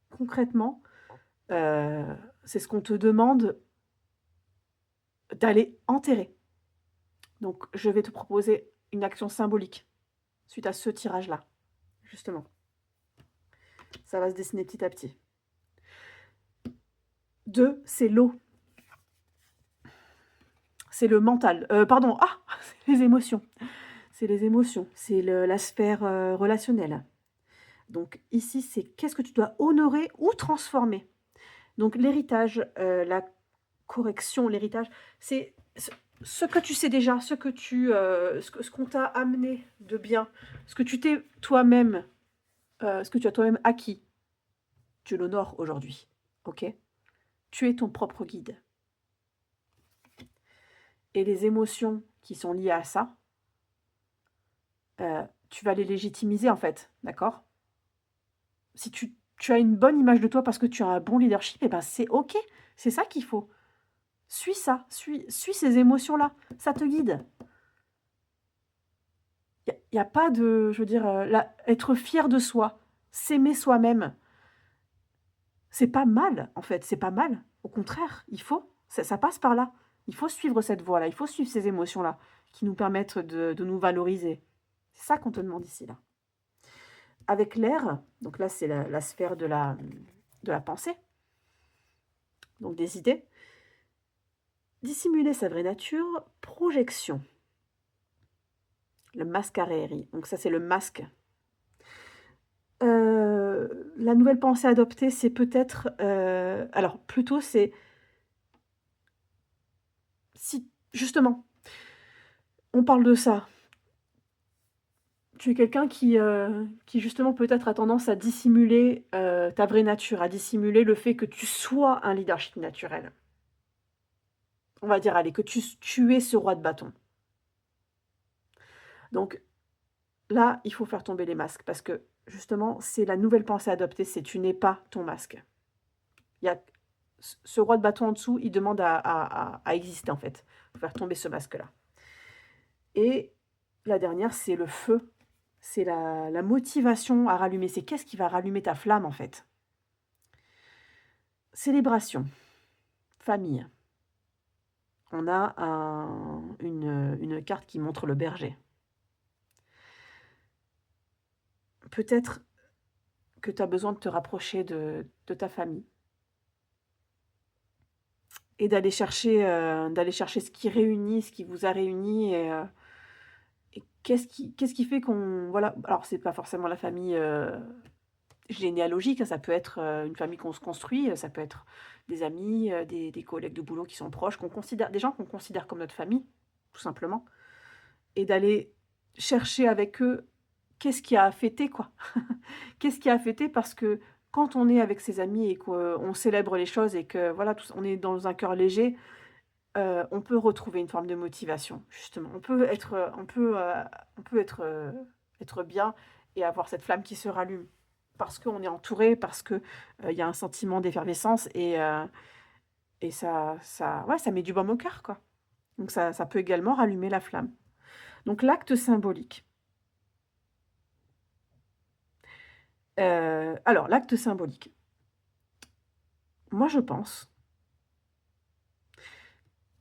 concrètement, c'est ce qu'on te demande d'aller enterrer. Donc, je vais te proposer une action symbolique suite à ce tirage-là, justement. Ça va se dessiner petit à petit. 2, c'est l'eau. C'est le mental. Pardon, c'est les émotions. C'est les émotions. C'est la sphère relationnelle. Donc ici, c'est qu'est-ce que tu dois honorer ou transformer. Donc l'héritage, la correction, l'héritage, c'est ce que tu sais déjà, ce qu'on t'a amené de bien, ce que tu t'es toi-même, ce que tu as toi-même acquis. Tu l'honores aujourd'hui. Ok ? Tu es ton propre guide. Et les émotions qui sont liées à ça, tu vas les légitimiser en fait, d'accord? Si tu as une bonne image de toi parce que tu as un bon leadership, et ben c'est ok, c'est ça qu'il faut. Suis ça, suis ces émotions-là, ça te guide. Il y a pas de, je veux dire, être fier de soi, s'aimer soi-même, c'est pas mal en fait, c'est pas mal. Au contraire, il faut, ça passe par là. Il faut suivre cette voie-là, il faut suivre ces émotions-là qui nous permettent de nous valoriser. C'est ça qu'on te demande ici, là. Avec l'air, donc là c'est la sphère de la pensée, donc des idées. Dissimuler sa vraie nature, projection. Le mascareri, donc ça c'est le masque. La nouvelle pensée adoptée, c'est peut-être, alors plutôt c'est si justement, on parle de ça. Tu es quelqu'un qui justement peut-être a tendance à dissimuler, ta vraie nature, à dissimuler le fait que tu sois un leadership naturel. On va dire, allez, que tu es ce roi de bâton. Donc là, il faut faire tomber les masques parce que justement, c'est la nouvelle pensée adoptée, c'est tu n'es pas ton masque. Il y a ce roi de bâton en dessous, il demande à exister en fait. Il faut faire tomber ce masque-là. Et la dernière, c'est le feu. C'est la motivation à rallumer. C'est qu'est-ce qui va rallumer ta flamme en fait. Célébration, famille. On a une carte qui montre le berger. Peut-être que tu as besoin de te rapprocher de ta famille et d'aller chercher ce qui réunit, ce qui vous a réunis et qu'est-ce qui fait qu'on voilà, alors c'est pas forcément la famille, généalogique, hein, ça peut être, une famille qu'on se construit, ça peut être des amis, des collègues de boulot qui sont proches, des gens qu'on considère comme notre famille, tout simplement et d'aller chercher avec eux qu'est-ce qui a fêté, quoi? Qu'est-ce qui a fêté? Parce que quand on est avec ses amis et qu'on célèbre les choses et que voilà, on est dans un cœur léger, on peut retrouver une forme de motivation, justement. On peut être bien et avoir cette flamme qui se rallume parce qu'on est entouré, parce que, il y a un sentiment d'effervescence et ça met du baume au cœur, quoi. Donc ça peut également rallumer la flamme. Donc l'acte symbolique. Alors l'acte symbolique. Moi, je pense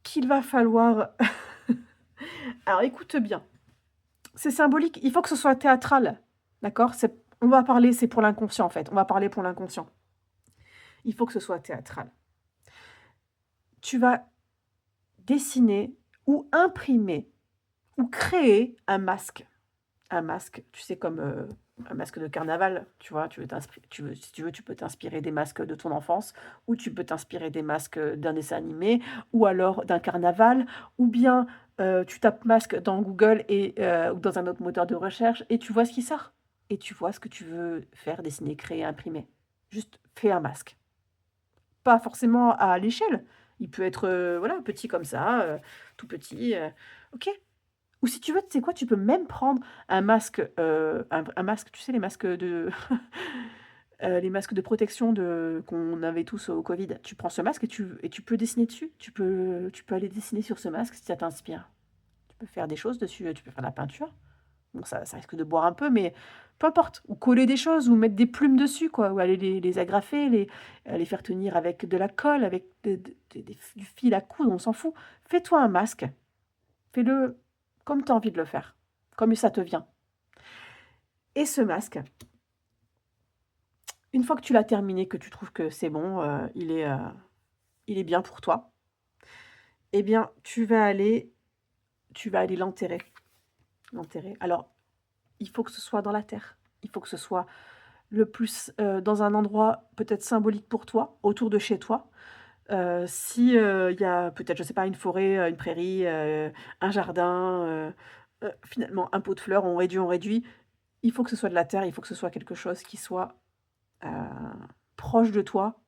qu'il va falloir alors écoute bien, c'est symbolique, il faut que ce soit théâtral, d'accord? C'est pour l'inconscient, en fait, on va parler pour l'inconscient. Il faut que ce soit théâtral. Tu vas dessiner ou imprimer ou créer un masque. Un masque, tu sais, comme, un masque de carnaval, tu vois? Si tu veux, tu peux t'inspirer des masques de ton enfance ou tu peux t'inspirer des masques, d'un dessin animé ou alors d'un carnaval ou bien, tu tapes masque dans Google ou dans un autre moteur de recherche et tu vois ce qui sort et tu vois ce que tu veux faire, dessiner, créer, imprimer. Juste fais un masque. Pas forcément à l'échelle. Il peut être, voilà, petit comme ça, tout petit, OK. Ou si tu veux, tu sais quoi? Tu peux même prendre un masque, un masque, tu sais les masques de les masques de protection qu'on avait tous au Covid. Tu prends ce masque et tu peux dessiner dessus. Tu peux aller dessiner sur ce masque si ça t'inspire. Tu peux faire des choses dessus, tu peux faire de la peinture. Bon ça risque de boire un peu, mais peu importe. Ou coller des choses ou mettre des plumes dessus quoi, ou aller les agrafer, les faire tenir avec de la colle, avec du fil à coudre, on s'en fout. Fais-toi un masque, fais-le comme tu as envie de le faire, comme ça te vient. Et ce masque, une fois que tu l'as terminé, que tu trouves que c'est bon, il est bien pour toi, eh bien, tu vas aller l'enterrer. Alors, il faut que ce soit dans la terre. Il faut que ce soit le plus, dans un endroit peut-être symbolique pour toi, autour de chez toi. Si, il y a peut-être, je sais pas, une forêt, une prairie, un jardin, finalement un pot de fleurs, on réduit. Il faut que ce soit de la terre, il faut que ce soit quelque chose qui soit, heu, proche de toi,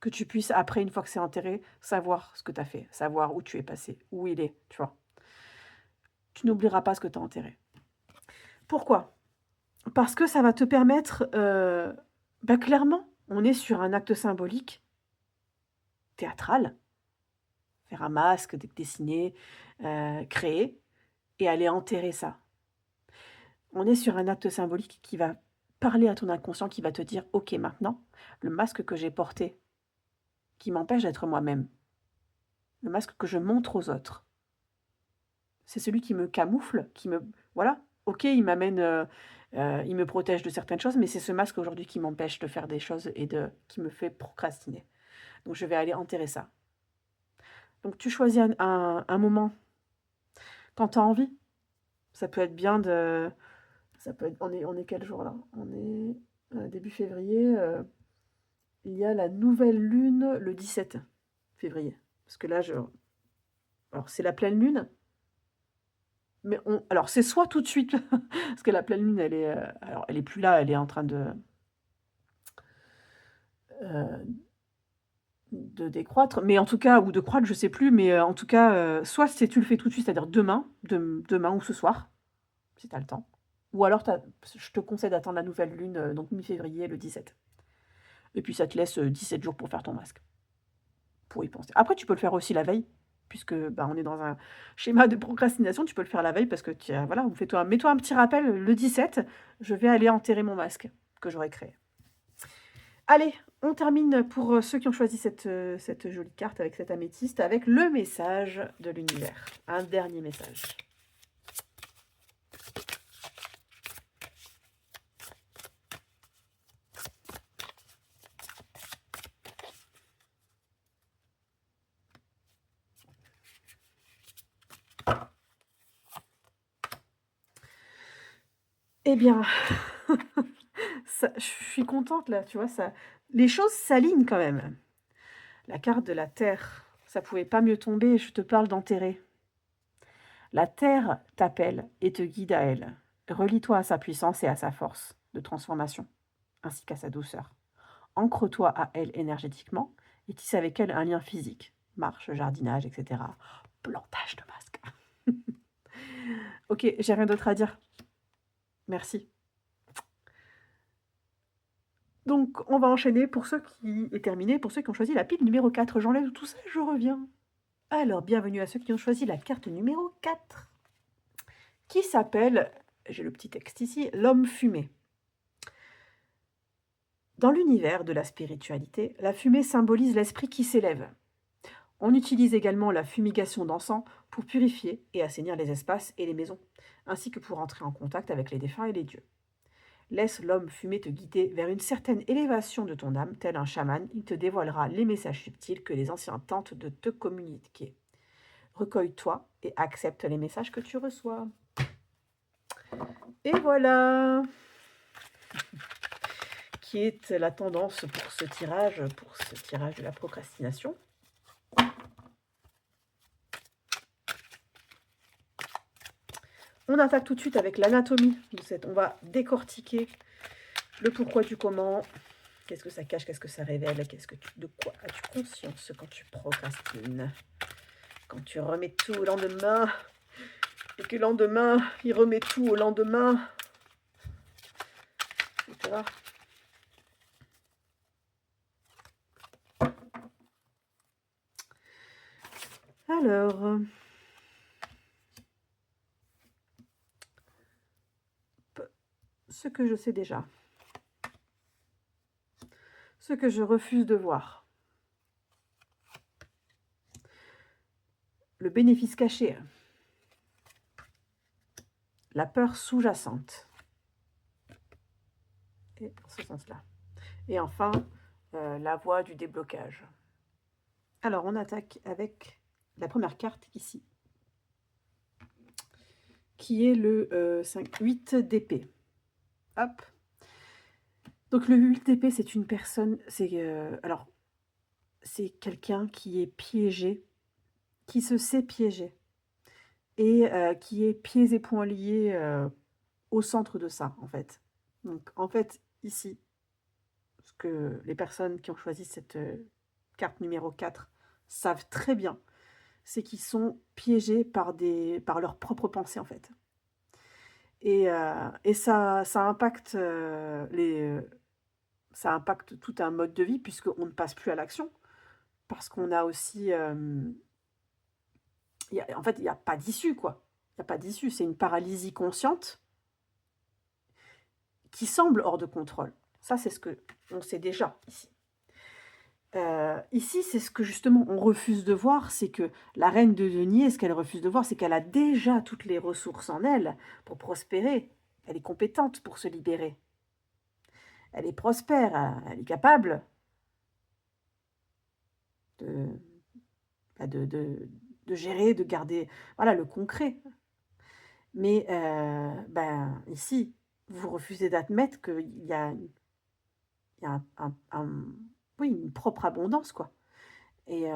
que tu puisses après, une fois que c'est enterré, savoir ce que tu as fait, savoir où tu es passé, où il est, tu vois? Tu n'oublieras pas ce que tu as enterré. Pourquoi? Parce que ça va te permettre, clairement, on est sur un acte symbolique, théâtral, faire un masque, dessiner, créer et aller enterrer ça. On est sur un acte symbolique qui va parler à ton inconscient, qui va te dire: «OK, maintenant, le masque que j'ai porté, qui m'empêche d'être moi-même, le masque que je montre aux autres, c'est celui qui me camoufle, qui me voilà, OK, il m'amène, il me protège de certaines choses, mais c'est ce masque aujourd'hui qui m'empêche de faire des choses et qui me fait procrastiner. Donc je vais aller enterrer ça». Donc tu choisis un moment quand tu as envie. Ça peut être bien de ça peut être on est quel jour là? On est, début février, il y a la nouvelle lune le 17 février. Parce que là alors c'est la pleine lune, mais alors c'est soit tout de suite, parce que la pleine lune alors elle est plus là, elle est en train heu, de décroître, mais en tout cas ou de croître, je sais plus, mais en tout cas, soit c'est tu le fais tout de suite, c'est-à-dire demain ou ce soir, si tu as le temps, ou alors je te conseille d'attendre la nouvelle lune, donc mi-février, le 17. Et puis ça te laisse, 17 jours pour faire ton masque, pour y penser. Après tu peux le faire aussi la veille, puisque, bah, on est dans un schéma de procrastination, tu peux le faire la veille parce que voilà, ou mets-toi un petit rappel, le 17, je vais aller enterrer mon masque que j'aurai créé. Allez, on termine pour, ceux qui ont choisi cette jolie carte avec cette améthyste, avec le message de l'univers. Un dernier message. Eh bien, je suis contente là, tu vois? Les choses s'alignent quand même. La carte de la terre, ça pouvait pas mieux tomber, je te parle d'enterrer. La terre t'appelle et te guide à elle. Relie-toi à sa puissance et à sa force de transformation, ainsi qu'à sa douceur. Ancre-toi à elle énergétiquement et tisse avec elle un lien physique. Marche, jardinage, etc. Plantage de masques. Ok, j'ai rien d'autre à dire. Merci. Donc, on va enchaîner pour ceux qui est terminé, pour ceux qui ont choisi la pile numéro 4. J'enlève tout ça, je reviens. Alors, bienvenue à ceux qui ont choisi la carte numéro 4, qui s'appelle, j'ai le petit texte ici, l'homme fumé. Dans l'univers de la spiritualité, la fumée symbolise l'esprit qui s'élève. On utilise également la fumigation d'encens pour purifier et assainir les espaces et les maisons, ainsi que pour entrer en contact avec les défunts et les dieux. Laisse l'homme fumé te guider vers une certaine élévation de ton âme, tel un chaman, il te dévoilera les messages subtils que les anciens tentent de te communiquer. Recueille-toi et accepte les messages que tu reçois. Et voilà qui est la tendance pour ce tirage de la procrastination. On attaque tout de suite avec l'anatomie de cette. On va décortiquer le pourquoi du comment. Qu'est-ce que ça cache, qu'est-ce que ça révèle, de quoi as-tu conscience quand tu procrastines? Quand tu remets tout au lendemain, et que le lendemain, il remet tout au lendemain, etc. Alors, ce que je sais déjà, ce que je refuse de voir, le bénéfice caché, la peur sous-jacente, et dans ce sens-là. Et enfin, la voie du déblocage. Alors, on attaque avec la première carte ici, qui est le 8 d'épée. Hop. Donc, le 8 d'épée, c'est une personne, c'est quelqu'un qui est piégé, qui se sait piégé, et qui est pieds et poings liés au centre de ça, en fait. Donc, en fait, ici, ce que les personnes qui ont choisi cette carte numéro 4 savent très bien, c'est qu'ils sont piégés par leurs propres pensées, en fait. Et ça impacte ça impacte tout un mode de vie puisqu'on ne passe plus à l'action. Parce qu'on a aussi, en fait, il n'y a pas d'issue, quoi. Il n'y a pas d'issue, c'est une paralysie consciente qui semble hors de contrôle. Ça, c'est ce qu'on sait déjà ici. Ici, c'est ce que justement on refuse de voir, c'est que la reine de denier, ce qu'elle refuse de voir, c'est qu'elle a déjà toutes les ressources en elle pour prospérer. Elle est compétente pour se libérer. Elle est prospère, elle est capable de, de gérer, de garder, voilà, le concret. Mais ici, vous refusez d'admettre qu'il y a, il y a oui, une propre abondance, quoi. Et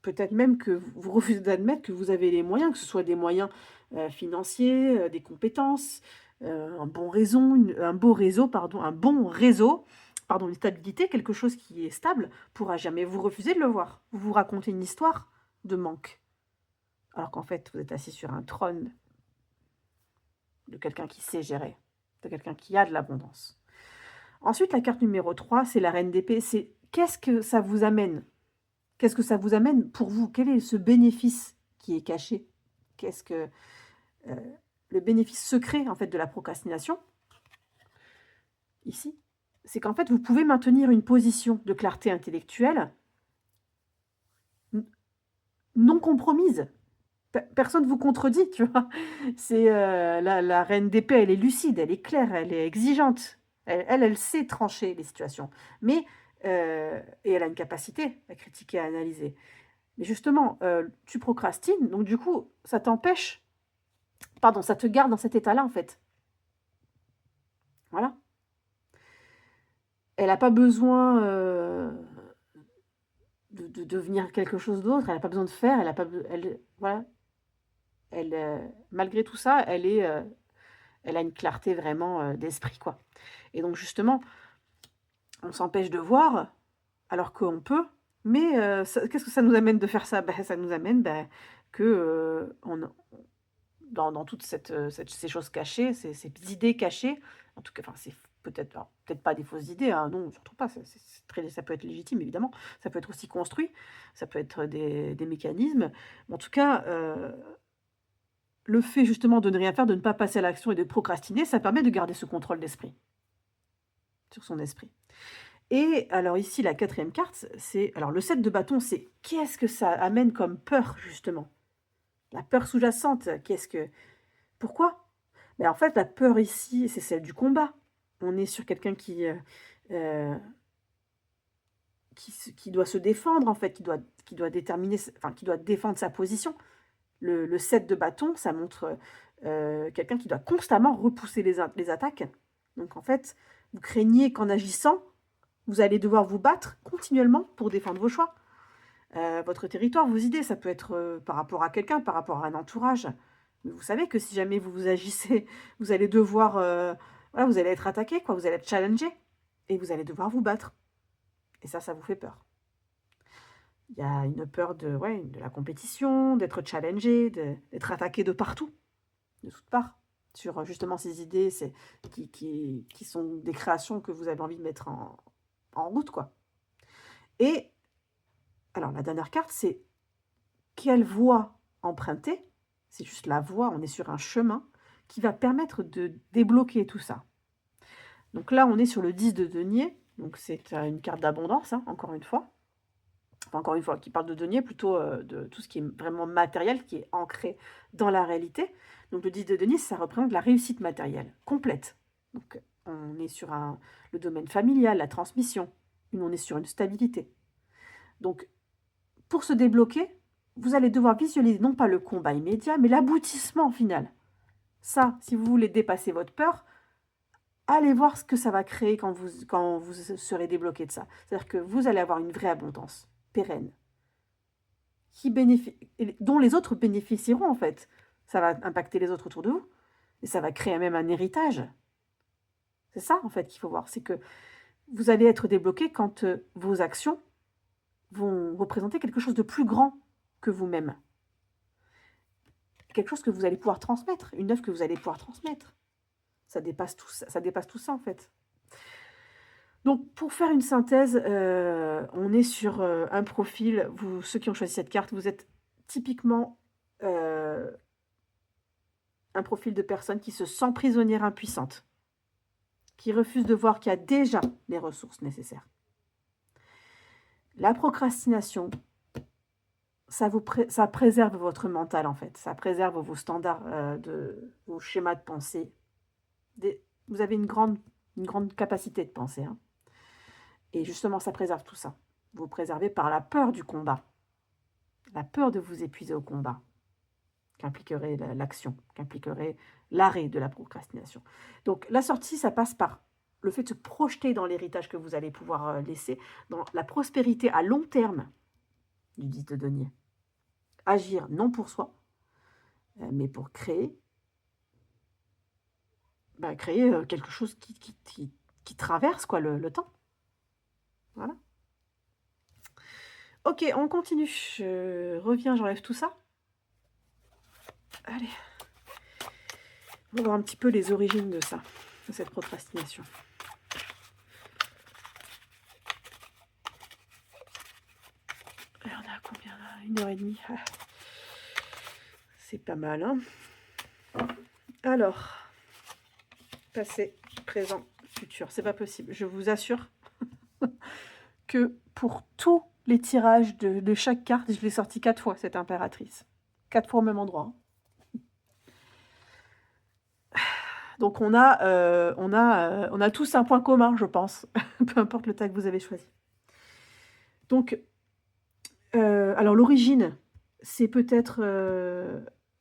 peut-être même que vous refusez d'admettre que vous avez les moyens, que ce soit des moyens financiers, des compétences, un bon réseau, pardon, un bon réseau, pardon, une stabilité, quelque chose qui est stable, pourra jamais vous refuser de le voir. Vous vous racontez une histoire de manque, alors qu'en fait, vous êtes assis sur un trône de quelqu'un qui sait gérer, de quelqu'un qui a de l'abondance. Ensuite, la carte numéro 3, c'est la reine d'épée. C'est qu'est-ce que ça vous amène? Qu'est-ce que ça vous amène pour vous? Quel est ce bénéfice qui est caché? Qu'est-ce que le bénéfice secret en fait de la procrastination ici? C'est qu'en fait, vous pouvez maintenir une position de clarté intellectuelle non compromise. Personne ne vous contredit, tu vois. C'est la reine d'épée, elle est lucide, elle est claire, elle est exigeante. Elle sait trancher les situations. Mais et elle a une capacité à critiquer, à analyser. Mais justement, tu procrastines, donc du coup, ça t'empêche, pardon, ça te garde dans cet état-là, en fait. Voilà. Elle n'a pas besoin de devenir quelque chose d'autre, elle n'a pas besoin de faire, elle a pas, voilà, elle, malgré tout ça, elle a une clarté vraiment d'esprit, quoi. Et donc justement, on s'empêche de voir, alors qu'on peut, mais qu'est-ce que ça nous amène de faire ça? Ça nous amène que dans toutes ces choses cachées, ces idées cachées, en tout cas, enfin, c'est peut-être pas des fausses idées, hein, non, surtout pas, ça peut être légitime, évidemment, ça peut être aussi construit, ça peut être des mécanismes, mais en tout cas, le fait justement de ne rien faire, de ne pas passer à l'action et de procrastiner, ça permet de garder ce contrôle d'esprit, sur son esprit. Et alors ici, la quatrième carte, c'est alors le 7 de bâton, c'est qu'est-ce que ça amène comme peur, justement? La peur sous-jacente, pourquoi? Mais en fait, la peur ici, c'est celle du combat. On est sur quelqu'un heu, qui doit se défendre, en fait, qui doit déterminer, enfin, qui doit défendre sa position. Le 7 de bâton, ça montre, quelqu'un qui doit constamment repousser les attaques. Donc en fait, vous craignez qu'en agissant, vous allez devoir vous battre continuellement pour défendre vos choix. Votre territoire, vos idées, ça peut être par rapport à quelqu'un, par rapport à un entourage. Mais vous savez que si jamais vous agissez, vous allez devoir... voilà, vous allez être attaqué, quoi, vous allez être challengé. Et vous allez devoir vous battre. Et ça vous fait peur. Il y a une peur de la compétition, d'être challengé, d'être attaqué de partout, de toutes parts, sur justement ces idées qui sont des créations que vous avez envie de mettre en route, quoi. Et alors, la dernière carte, c'est quelle voie emprunter. C'est juste la voie, on est sur un chemin qui va permettre de débloquer tout ça. Donc là, on est sur le 10 de denier. Donc c'est une carte d'abondance, hein, encore une fois. Enfin, encore une fois, qui parle de denier, plutôt de tout ce qui est vraiment matériel, qui est ancré dans la réalité. Donc le 10 de denier, ça représente la réussite matérielle, complète. Donc on est sur le domaine familial, la transmission. On est sur une stabilité. Donc, pour se débloquer, vous allez devoir visualiser non pas le combat immédiat, mais l'aboutissement final. Ça, si vous voulez dépasser votre peur, allez voir ce que ça va créer quand vous serez débloqué de ça. C'est-à-dire que vous allez avoir une vraie abondance, pérenne, dont les autres bénéficieront en fait. Ça va impacter les autres autour de vous. Et ça va créer même un héritage. C'est ça en fait qu'il faut voir. C'est que vous allez être débloqué quand vos actions vont représenter quelque chose de plus grand que vous-même. Quelque chose que vous allez pouvoir transmettre, une œuvre que vous allez pouvoir transmettre. Ça dépasse tout ça, en fait. Donc, pour faire une synthèse, on est sur un profil, ceux qui ont choisi cette carte, vous êtes typiquement un profil de personne qui se sent prisonnière impuissante, qui refuse de voir qu'il y a déjà les ressources nécessaires. La procrastination, ça préserve votre mental, en fait. Ça préserve vos standards, vos schémas de pensée. Vous avez une grande capacité de penser, hein. Et justement, ça préserve tout ça. Vous préservez par la peur du combat. La peur de vous épuiser au combat, qu'impliquerait l'action, qu'impliquerait l'arrêt de la procrastination. Donc, la sortie, ça passe par le fait de se projeter dans l'héritage que vous allez pouvoir laisser, dans la prospérité à long terme du 10 de denier. Agir non pour soi, mais pour créer quelque chose qui traverse quoi, le temps. Voilà. Ok, on continue. Je reviens, j'enlève tout ça. Allez. On va voir un petit peu les origines de ça, de cette procrastination. Et on est à combien là? 1h30. Ah. C'est pas mal, hein? Alors, passé, présent, futur. C'est pas possible. Je vous assure que pour tous les tirages de chaque carte, je l'ai sorti 4 fois, cette impératrice. 4 fois au même endroit. Donc on a tous un point commun, je pense, peu importe le tas que vous avez choisi. Donc, alors l'origine, c'est peut-être...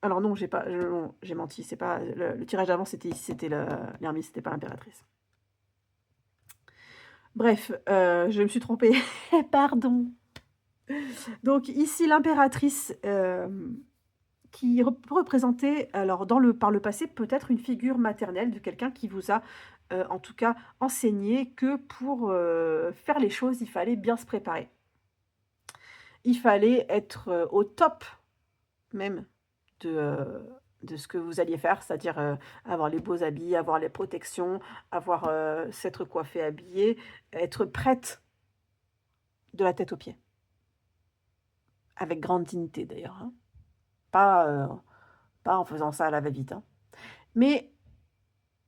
alors non, j'ai menti, c'est pas le tirage d'avant, c'était l'ermite, c'était pas l'impératrice. Bref, je me suis trompée, pardon. Donc ici, l'impératrice... qui peut représenter, alors par le passé, peut-être une figure maternelle de quelqu'un qui vous a, en tout cas, enseigné que pour faire les choses, il fallait bien se préparer. Il fallait être au top même de ce que vous alliez faire, c'est-à-dire avoir les beaux habits, avoir les protections, s'être coiffée, habillée, être prête de la tête aux pieds. Avec grande dignité d'ailleurs, hein. Pas en faisant ça à la va-vite, hein. Mais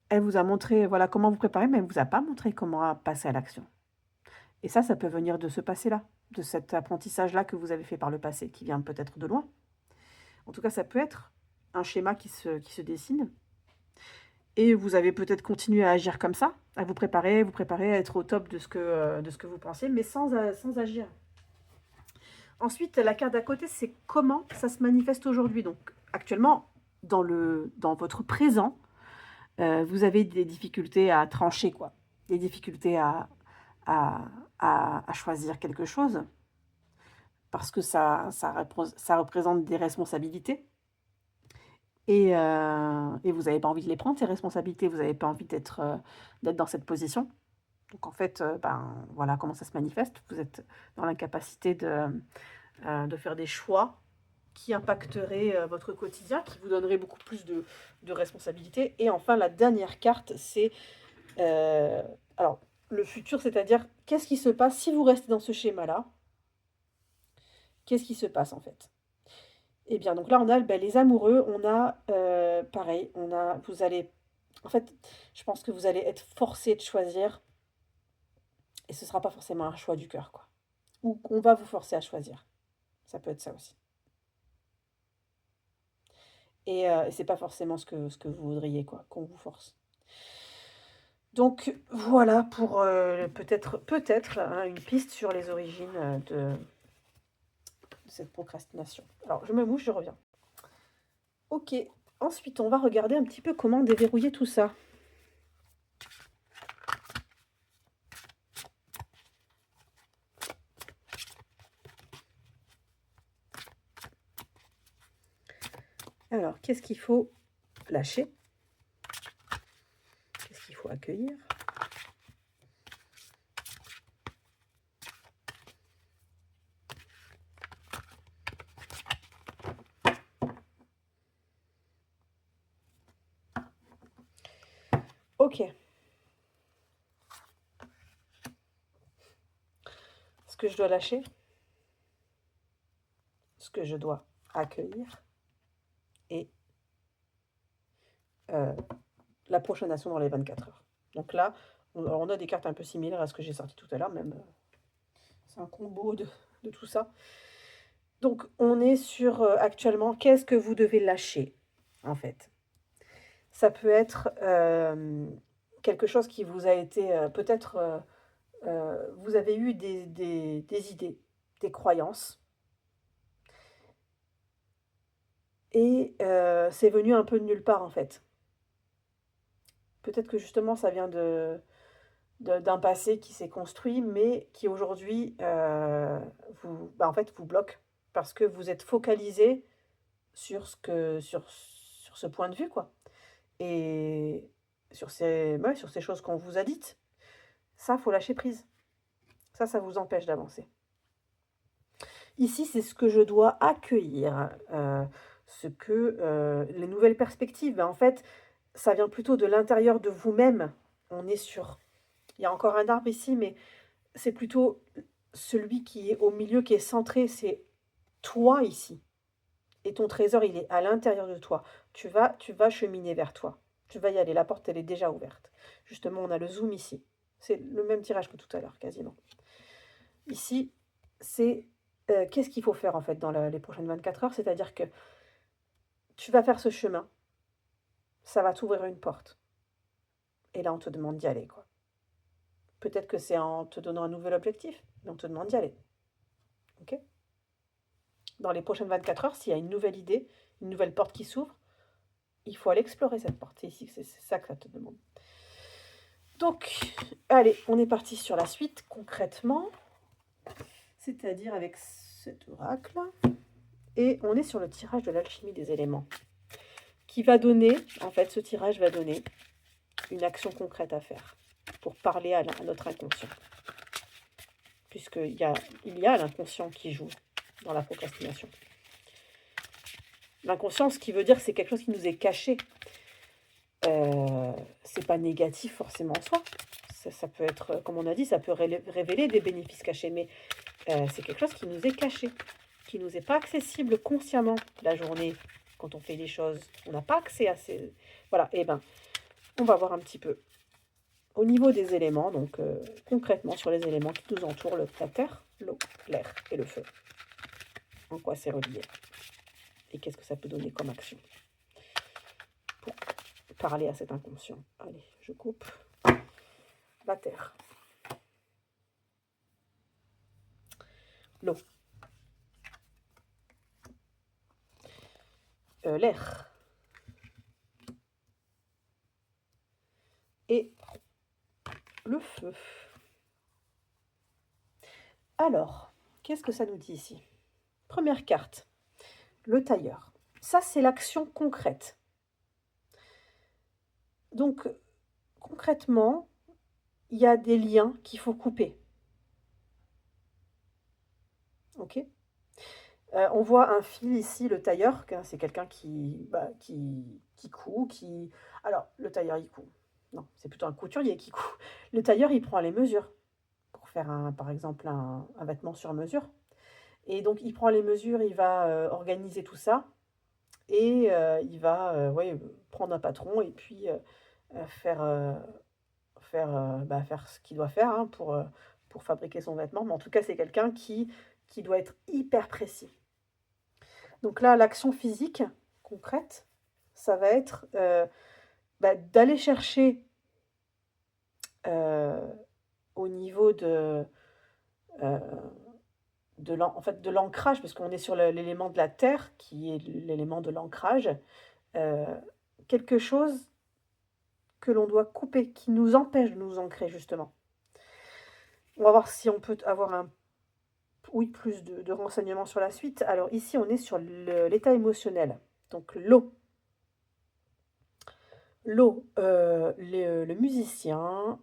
elle vous a montré voilà, comment vous préparer, mais elle ne vous a pas montré comment passer à l'action. Et ça peut venir de ce passé-là, de cet apprentissage-là que vous avez fait par le passé, qui vient peut-être de loin. En tout cas, ça peut être un schéma qui se dessine. Et vous avez peut-être continué à agir comme ça, à vous préparer, à être au top de ce que vous pensez, mais sans agir. Ensuite, la carte d'à côté, c'est comment ça se manifeste aujourd'hui. Donc, actuellement, dans votre présent, vous avez des difficultés à trancher, quoi. Des difficultés à, à choisir quelque chose, parce que ça représente des responsabilités. Et vous n'avez pas envie de les prendre, ces responsabilités, vous n'avez pas envie d'être dans cette position. Donc en fait, ben, voilà comment ça se manifeste. Vous êtes dans l'incapacité de faire des choix qui impacteraient votre quotidien, qui vous donneraient beaucoup plus de responsabilités. Et enfin, la dernière carte, c'est euh, alors, le futur, c'est-à-dire qu'est-ce qui se passe si vous restez dans ce schéma-là? Qu'est-ce qui se passe en fait? Eh bien, donc là, on a les amoureux, on a pareil, vous allez, en fait, je pense que vous allez être forcé de choisir, et ce sera pas forcément un choix du cœur, quoi. Ou qu'on va vous forcer à choisir. Ça peut être ça aussi. Et c'est pas forcément ce que vous voudriez, quoi, qu'on vous force. Donc voilà pour peut-être hein, une piste sur les origines de cette procrastination. Alors je me mouche, je reviens. Ok, ensuite on va regarder un petit peu comment déverrouiller tout ça. Alors, qu'est-ce qu'il faut lâcher? Qu'est-ce qu'il faut accueillir? Ok. Ce que je dois lâcher, ce que je dois accueillir et la prochaine action dans les 24 heures. Donc là, on a des cartes un peu similaires à ce que j'ai sorti tout à l'heure, même c'est un combo de tout ça. Donc on est sur actuellement, qu'est-ce que vous devez lâcher en fait? Ça peut être quelque chose qui vous a été peut-être, vous avez eu des idées, des croyances, et c'est venu un peu de nulle part en fait. Peut-être que justement ça vient d'un passé qui s'est construit, mais qui aujourd'hui en fait, vous bloque parce que vous êtes focalisé sur ce point de vue, quoi. Et sur ces choses qu'on vous a dites. Ça, faut lâcher prise. Ça vous empêche d'avancer. Ici, c'est ce que je dois accueillir, les nouvelles perspectives. En fait, ça vient plutôt de l'intérieur de vous-même. On est sur... Il y a encore un arbre ici, mais c'est plutôt celui qui est au milieu, qui est centré, c'est toi ici. Et ton trésor, il est à l'intérieur de toi. Tu vas cheminer vers toi. Tu vas y aller. La porte, elle est déjà ouverte. Justement, on a le zoom ici. C'est le même tirage que tout à l'heure, quasiment. Ici, c'est qu'est-ce qu'il faut faire en fait dans les prochaines 24 heures? C'est-à-dire que tu vas faire ce chemin, ça va t'ouvrir une porte. Et là, on te demande d'y aller, quoi. Peut-être que c'est en te donnant un nouvel objectif, mais on te demande d'y aller. Ok? Dans les prochaines 24 heures, s'il y a une nouvelle idée, une nouvelle porte qui s'ouvre, il faut aller explorer cette porte. C'est ici, c'est ça que ça te demande. Donc, allez, on est parti sur la suite concrètement, c'est-à-dire avec cet oracle. Et on est sur le tirage de l'alchimie des éléments, qui va donner, en fait, ce tirage va donner une action concrète à faire pour parler à notre inconscient. Puisqu'il y a l'inconscient qui joue dans la procrastination. L'inconscient, ce qui veut dire, c'est quelque chose qui nous est caché. C'est pas négatif forcément en soi. Ça peut être, comme on a dit, ça peut révéler des bénéfices cachés, mais c'est quelque chose qui nous est caché, qui nous est pas accessible consciemment la journée quand on fait les choses. On n'a pas accès à ces... Voilà, et ben, on va voir un petit peu au niveau des éléments, donc concrètement sur les éléments qui nous entourent, la terre, l'eau, l'air et le feu. En quoi c'est relié? Et qu'est-ce que ça peut donner comme action pour parler à cet inconscient? Allez, je coupe. La terre. L'eau. L'air. Alors, qu'est-ce que ça nous dit ici? Première carte, le tailleur. Ça, c'est l'action concrète. Donc, concrètement, il y a des liens qu'il faut couper. Ok? On voit un fil ici, le tailleur, c'est quelqu'un qui coud, qui... Alors, le tailleur, il coud. Non, c'est plutôt un couturier qui coud. Le tailleur, il prend les mesures pour faire, par exemple, un vêtement sur mesure. Et donc, il prend les mesures, il va organiser tout ça. Et il va ouais, prendre un patron et puis faire, faire ce qu'il doit faire hein, pour fabriquer son vêtement. Mais en tout cas, c'est quelqu'un qui doit être hyper précis. Donc là, l'action physique concrète, ça va être d'aller chercher euh, au niveau euh, en fait, de l'ancrage, parce qu'on est sur l'élément de la terre, qui est l'élément de l'ancrage, euh, quelque chose que l'on doit couper, qui nous empêche de nous ancrer, justement. On va voir si on peut avoir plus de renseignements sur la suite. Alors ici, on est sur l'état émotionnel. Donc l'eau. L'eau, le musicien,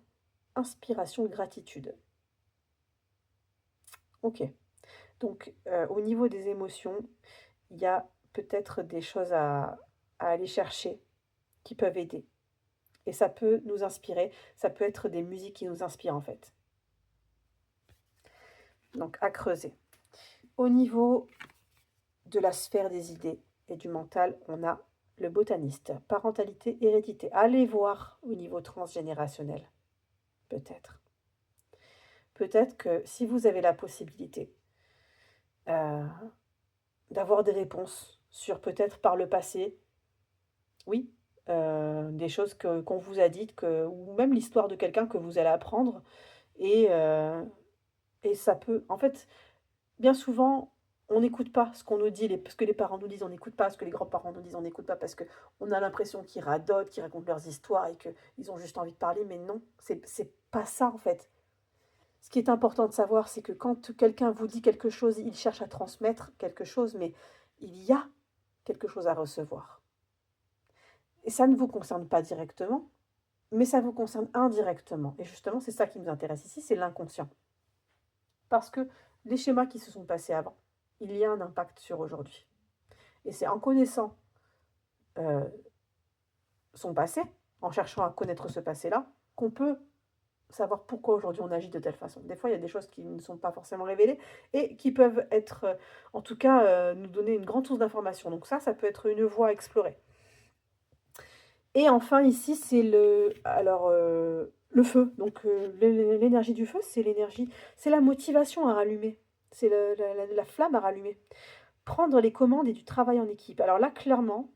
inspiration, gratitude. Ok. Donc au niveau des émotions, il y a peut-être des choses à aller chercher qui peuvent aider. Et ça peut nous inspirer, ça peut être des musiques qui nous inspirent en fait. Donc à creuser. Au niveau de la sphère des idées et du mental, on a le botaniste, parentalité, hérédité. Allez voir au niveau transgénérationnel, peut-être. Peut-être que si vous avez la possibilité euh, d'avoir des réponses sur peut-être par le passé, oui, des choses qu'on vous a dites, ou même l'histoire de quelqu'un que vous allez apprendre, et, euh, et ça peut... En fait, bien souvent, on n'écoute pas ce qu'on nous dit, ce que les parents nous disent, on n'écoute pas ce que les grands-parents nous disent, on n'écoute pas parce qu'on a l'impression qu'ils radotent, qu'ils racontent leurs histoires et qu'ils ont juste envie de parler, mais non, c'est pas ça en fait. Ce qui est important de savoir, c'est que quand quelqu'un vous dit quelque chose, il cherche à transmettre quelque chose, mais il y a quelque chose à recevoir. Et ça ne vous concerne pas directement, mais ça vous concerne indirectement. Et justement, c'est ça qui nous intéresse ici, c'est l'inconscient. Parce que les schémas qui se sont passés avant, il y a un impact sur aujourd'hui. Et c'est en connaissant euh, son passé, en cherchant à connaître ce passé-là, qu'on peut savoir pourquoi aujourd'hui on agit de telle façon. Des fois, il y a des choses qui ne sont pas forcément révélées et qui peuvent être, en tout cas, nous donner une grande source d'information. Donc ça peut être une voie à explorer. Et enfin, ici, c'est le feu. Donc l'énergie du feu, c'est la motivation à rallumer. C'est la flamme à rallumer. Prendre les commandes et du travail en équipe. Alors là, clairement,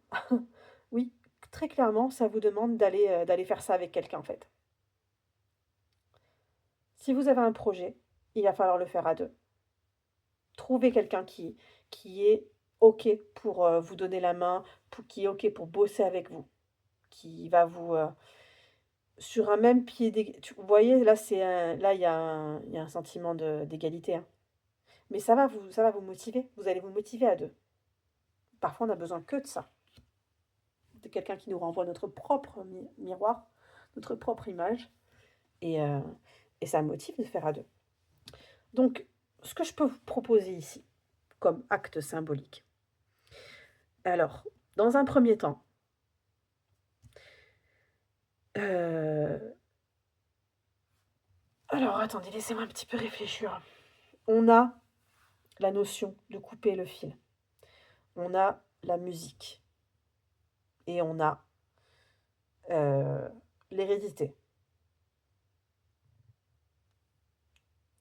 oui, très clairement, ça vous demande d'aller faire ça avec quelqu'un, en fait. Si vous avez un projet, il va falloir le faire à deux. Trouvez quelqu'un qui est OK pour vous donner la main, qui est OK pour bosser avec vous, qui va vous... sur un même pied d'égalité. Vous voyez, là, là il y a un sentiment d'égalité. Hein. Mais ça va vous motiver. Vous allez vous motiver à deux. Parfois, on a besoin que de ça. De quelqu'un qui nous renvoie notre propre miroir, notre propre image. Et, euh, et ça motive de faire à deux. Donc, ce que je peux vous proposer ici, comme acte symbolique. Alors, dans un premier temps, euh, alors attendez, laissez-moi un petit peu réfléchir. On a la notion de couper le fil. On a la musique. Et on a l'hérédité.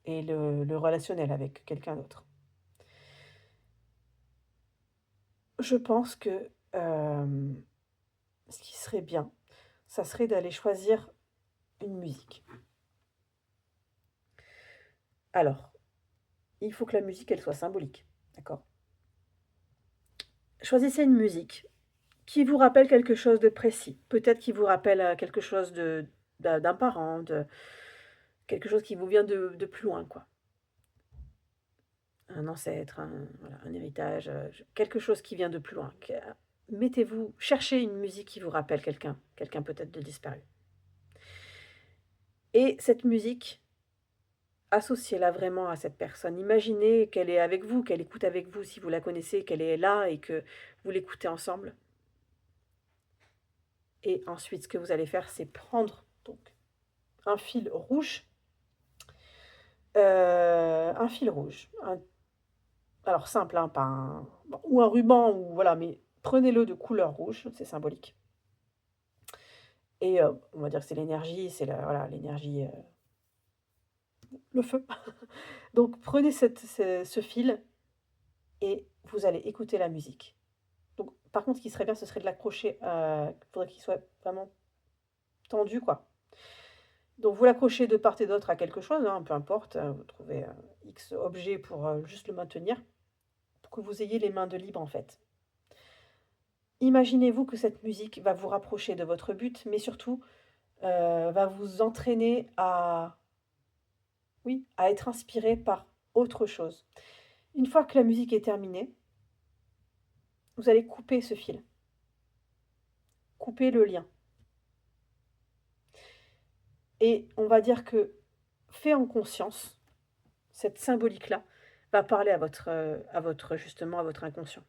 Et le relationnel avec quelqu'un d'autre. Je pense que ce qui serait bien, ça serait d'aller choisir une musique. Alors, il faut que la musique, elle soit symbolique. D'accord? Choisissez une musique qui vous rappelle quelque chose de précis. Peut-être qui vous rappelle quelque chose d'un parent, quelque chose qui vous vient de plus loin, quoi. Un ancêtre, voilà, un héritage, quelque chose qui vient de plus loin. Mettez-vous, cherchez une musique qui vous rappelle quelqu'un, quelqu'un peut-être de disparu. Et cette musique, associez-la vraiment à cette personne. Imaginez qu'elle est avec vous, qu'elle écoute avec vous, si vous la connaissez, qu'elle est là et que vous l'écoutez ensemble. Et ensuite, ce que vous allez faire, c'est prendre donc un fil rouge, alors simple, hein, pas un, bon, ou un ruban, ou voilà, mais prenez-le de couleur rouge, c'est symbolique. Et on va dire que c'est l'énergie, c'est voilà, l'énergie, le feu. Donc prenez ce fil et vous allez écouter la musique. Donc, par contre, ce qui serait bien, ce serait de l'accrocher, il faudrait qu'il soit vraiment tendu, quoi. Donc vous l'accrochez de part et d'autre à quelque chose, hein, peu importe, vous trouvez X objet pour juste le maintenir, pour que vous ayez les mains de libre en fait. Imaginez-vous que cette musique va vous rapprocher de votre but, mais surtout va vous entraîner à, oui, à être inspiré par autre chose. Une fois que la musique est terminée, vous allez couper ce fil, couper le lien. Et on va dire que, fait en conscience, cette symbolique-là va parler justement, à votre inconscient.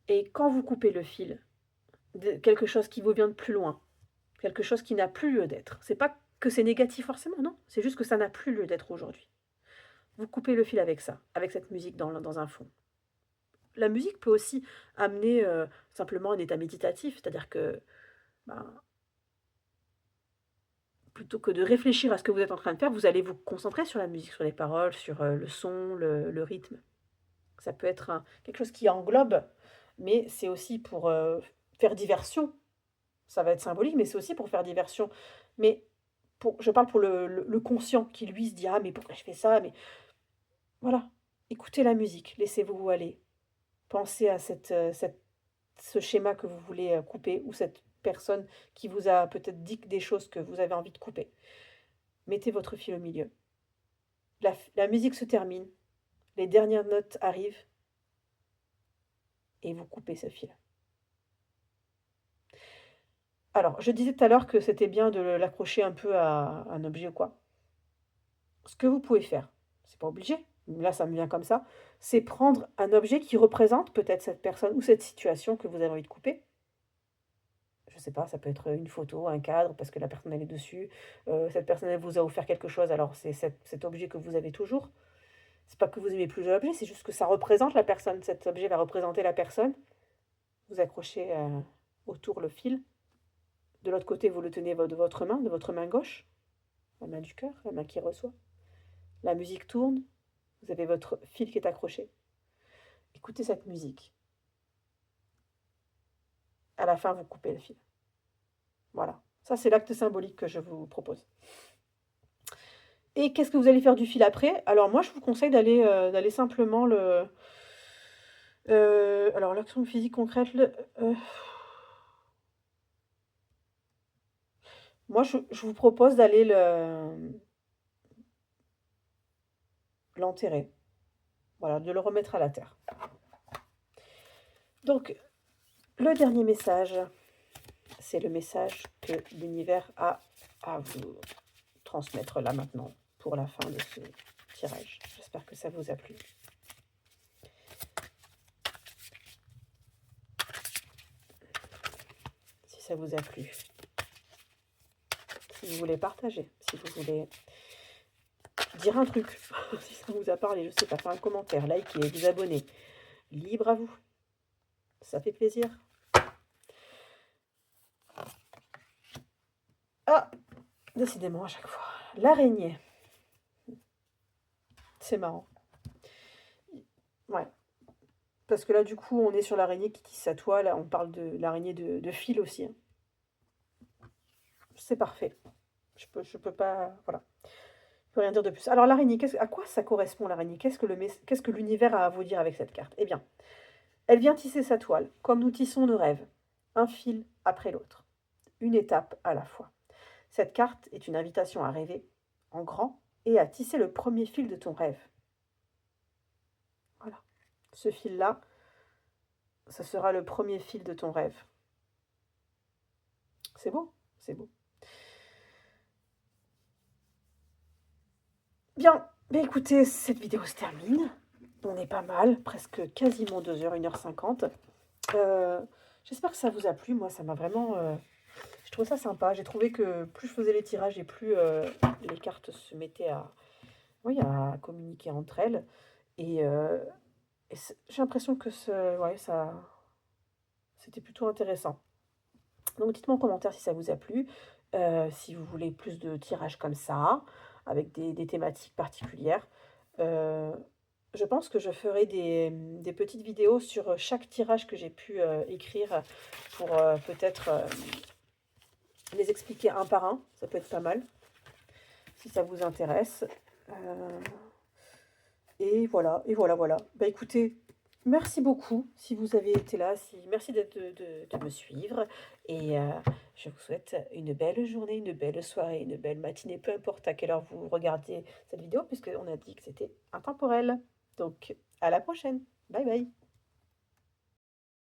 Et quand vous coupez le fil, de quelque chose qui vous vient de plus loin, quelque chose qui n'a plus lieu d'être, c'est pas que c'est négatif forcément, non, c'est juste que ça n'a plus lieu d'être aujourd'hui. Vous coupez le fil avec ça, avec cette musique dans un fond. La musique peut aussi amener simplement un état méditatif, c'est-à-dire que ben, plutôt que de réfléchir à ce que vous êtes en train de faire, vous allez vous concentrer sur la musique, sur les paroles, sur le son, le rythme. Ça peut être quelque chose qui englobe, mais c'est aussi pour faire diversion. Ça va être symbolique, mais c'est aussi pour faire diversion. Mais je parle pour le conscient qui, lui, se dit: «Ah, mais pourquoi je fais ça?» Mais voilà, écoutez la musique, laissez-vous aller. Pensez à ce schéma que vous voulez couper, ou cette personne qui vous a peut-être dit des choses que vous avez envie de couper. Mettez votre fil au milieu. La musique se termine, les dernières notes arrivent et vous coupez ce fil. Alors, je disais tout à l'heure que c'était bien de l'accrocher un peu à un objet ou quoi. Ce que vous pouvez faire, c'est pas obligé, là ça me vient comme ça, c'est prendre un objet qui représente peut-être cette personne ou cette situation que vous avez envie de couper. Je sais pas, ça peut être une photo, un cadre, parce que la personne elle est dessus. Cette personne elle vous a offert quelque chose, alors c'est cet objet que vous avez toujours. C'est pas que vous aimez plus l'objet, c'est juste que ça représente la personne. Cet objet va représenter la personne. Vous accrochez autour le fil. De l'autre côté, vous le tenez de votre main gauche, la main du cœur, la main qui reçoit. La musique tourne, vous avez votre fil qui est accroché. Écoutez cette musique. À la fin, vous coupez le fil. Voilà. Ça, c'est l'acte symbolique que je vous propose. Et qu'est-ce que vous allez faire du fil après? Alors moi, je vous conseille d'aller simplement alors l'action physique concrète, moi, je vous propose d'aller l'enterrer. Voilà, de le remettre à la terre. Donc, le dernier message, c'est le message que l'univers a à vous transmettre là maintenant pour la fin de ce tirage. J'espère que ça vous a plu. Si ça vous a plu, si vous voulez partager, si vous voulez dire un truc, si ça vous a parlé, je sais pas, faire un commentaire, liker, vous abonner, libre à vous. Ça fait plaisir. Ah, décidément à chaque fois. L'araignée. C'est marrant. Ouais. Parce que là, du coup, on est sur l'araignée qui tisse sa toile. On parle de l'araignée de fil aussi, hein. C'est parfait. Je peux pas... Voilà. Je peux rien dire de plus. Alors, l'araignée, à quoi ça correspond, l'araignée? Qu'est-ce que l'univers a à vous dire avec cette carte? Eh bien, elle vient tisser sa toile, comme nous tissons nos rêves. Un fil après l'autre. Une étape à la fois. Cette carte est une invitation à rêver en grand et à tisser le premier fil de ton rêve. Voilà. Ce fil-là, ça sera le premier fil de ton rêve. C'est beau? C'est beau. Bien, mais écoutez, cette vidéo se termine. On est pas mal, presque quasiment 2 heures, 1h50. J'espère que ça vous a plu. Moi, ça m'a vraiment... je trouve ça sympa. J'ai trouvé que plus je faisais les tirages et plus les cartes se mettaient à, oui, à communiquer entre elles. Et, j'ai l'impression que ouais, c'était plutôt intéressant. Donc dites-moi en commentaire si ça vous a plu, si vous voulez plus de tirages comme ça, avec des thématiques particulières. Euh, je pense que je ferai des petites vidéos sur chaque tirage que j'ai pu écrire pour peut-être les expliquer un par un. Ça peut être pas mal, si ça vous intéresse. Euh, et voilà, voilà. Bah écoutez, merci beaucoup si vous avez été là, merci de me suivre. Et je vous souhaite une belle journée, une belle soirée, une belle matinée, peu importe à quelle heure vous regardez cette vidéo, puisqu'on a dit que c'était intemporel. Donc, à la prochaine. Bye bye.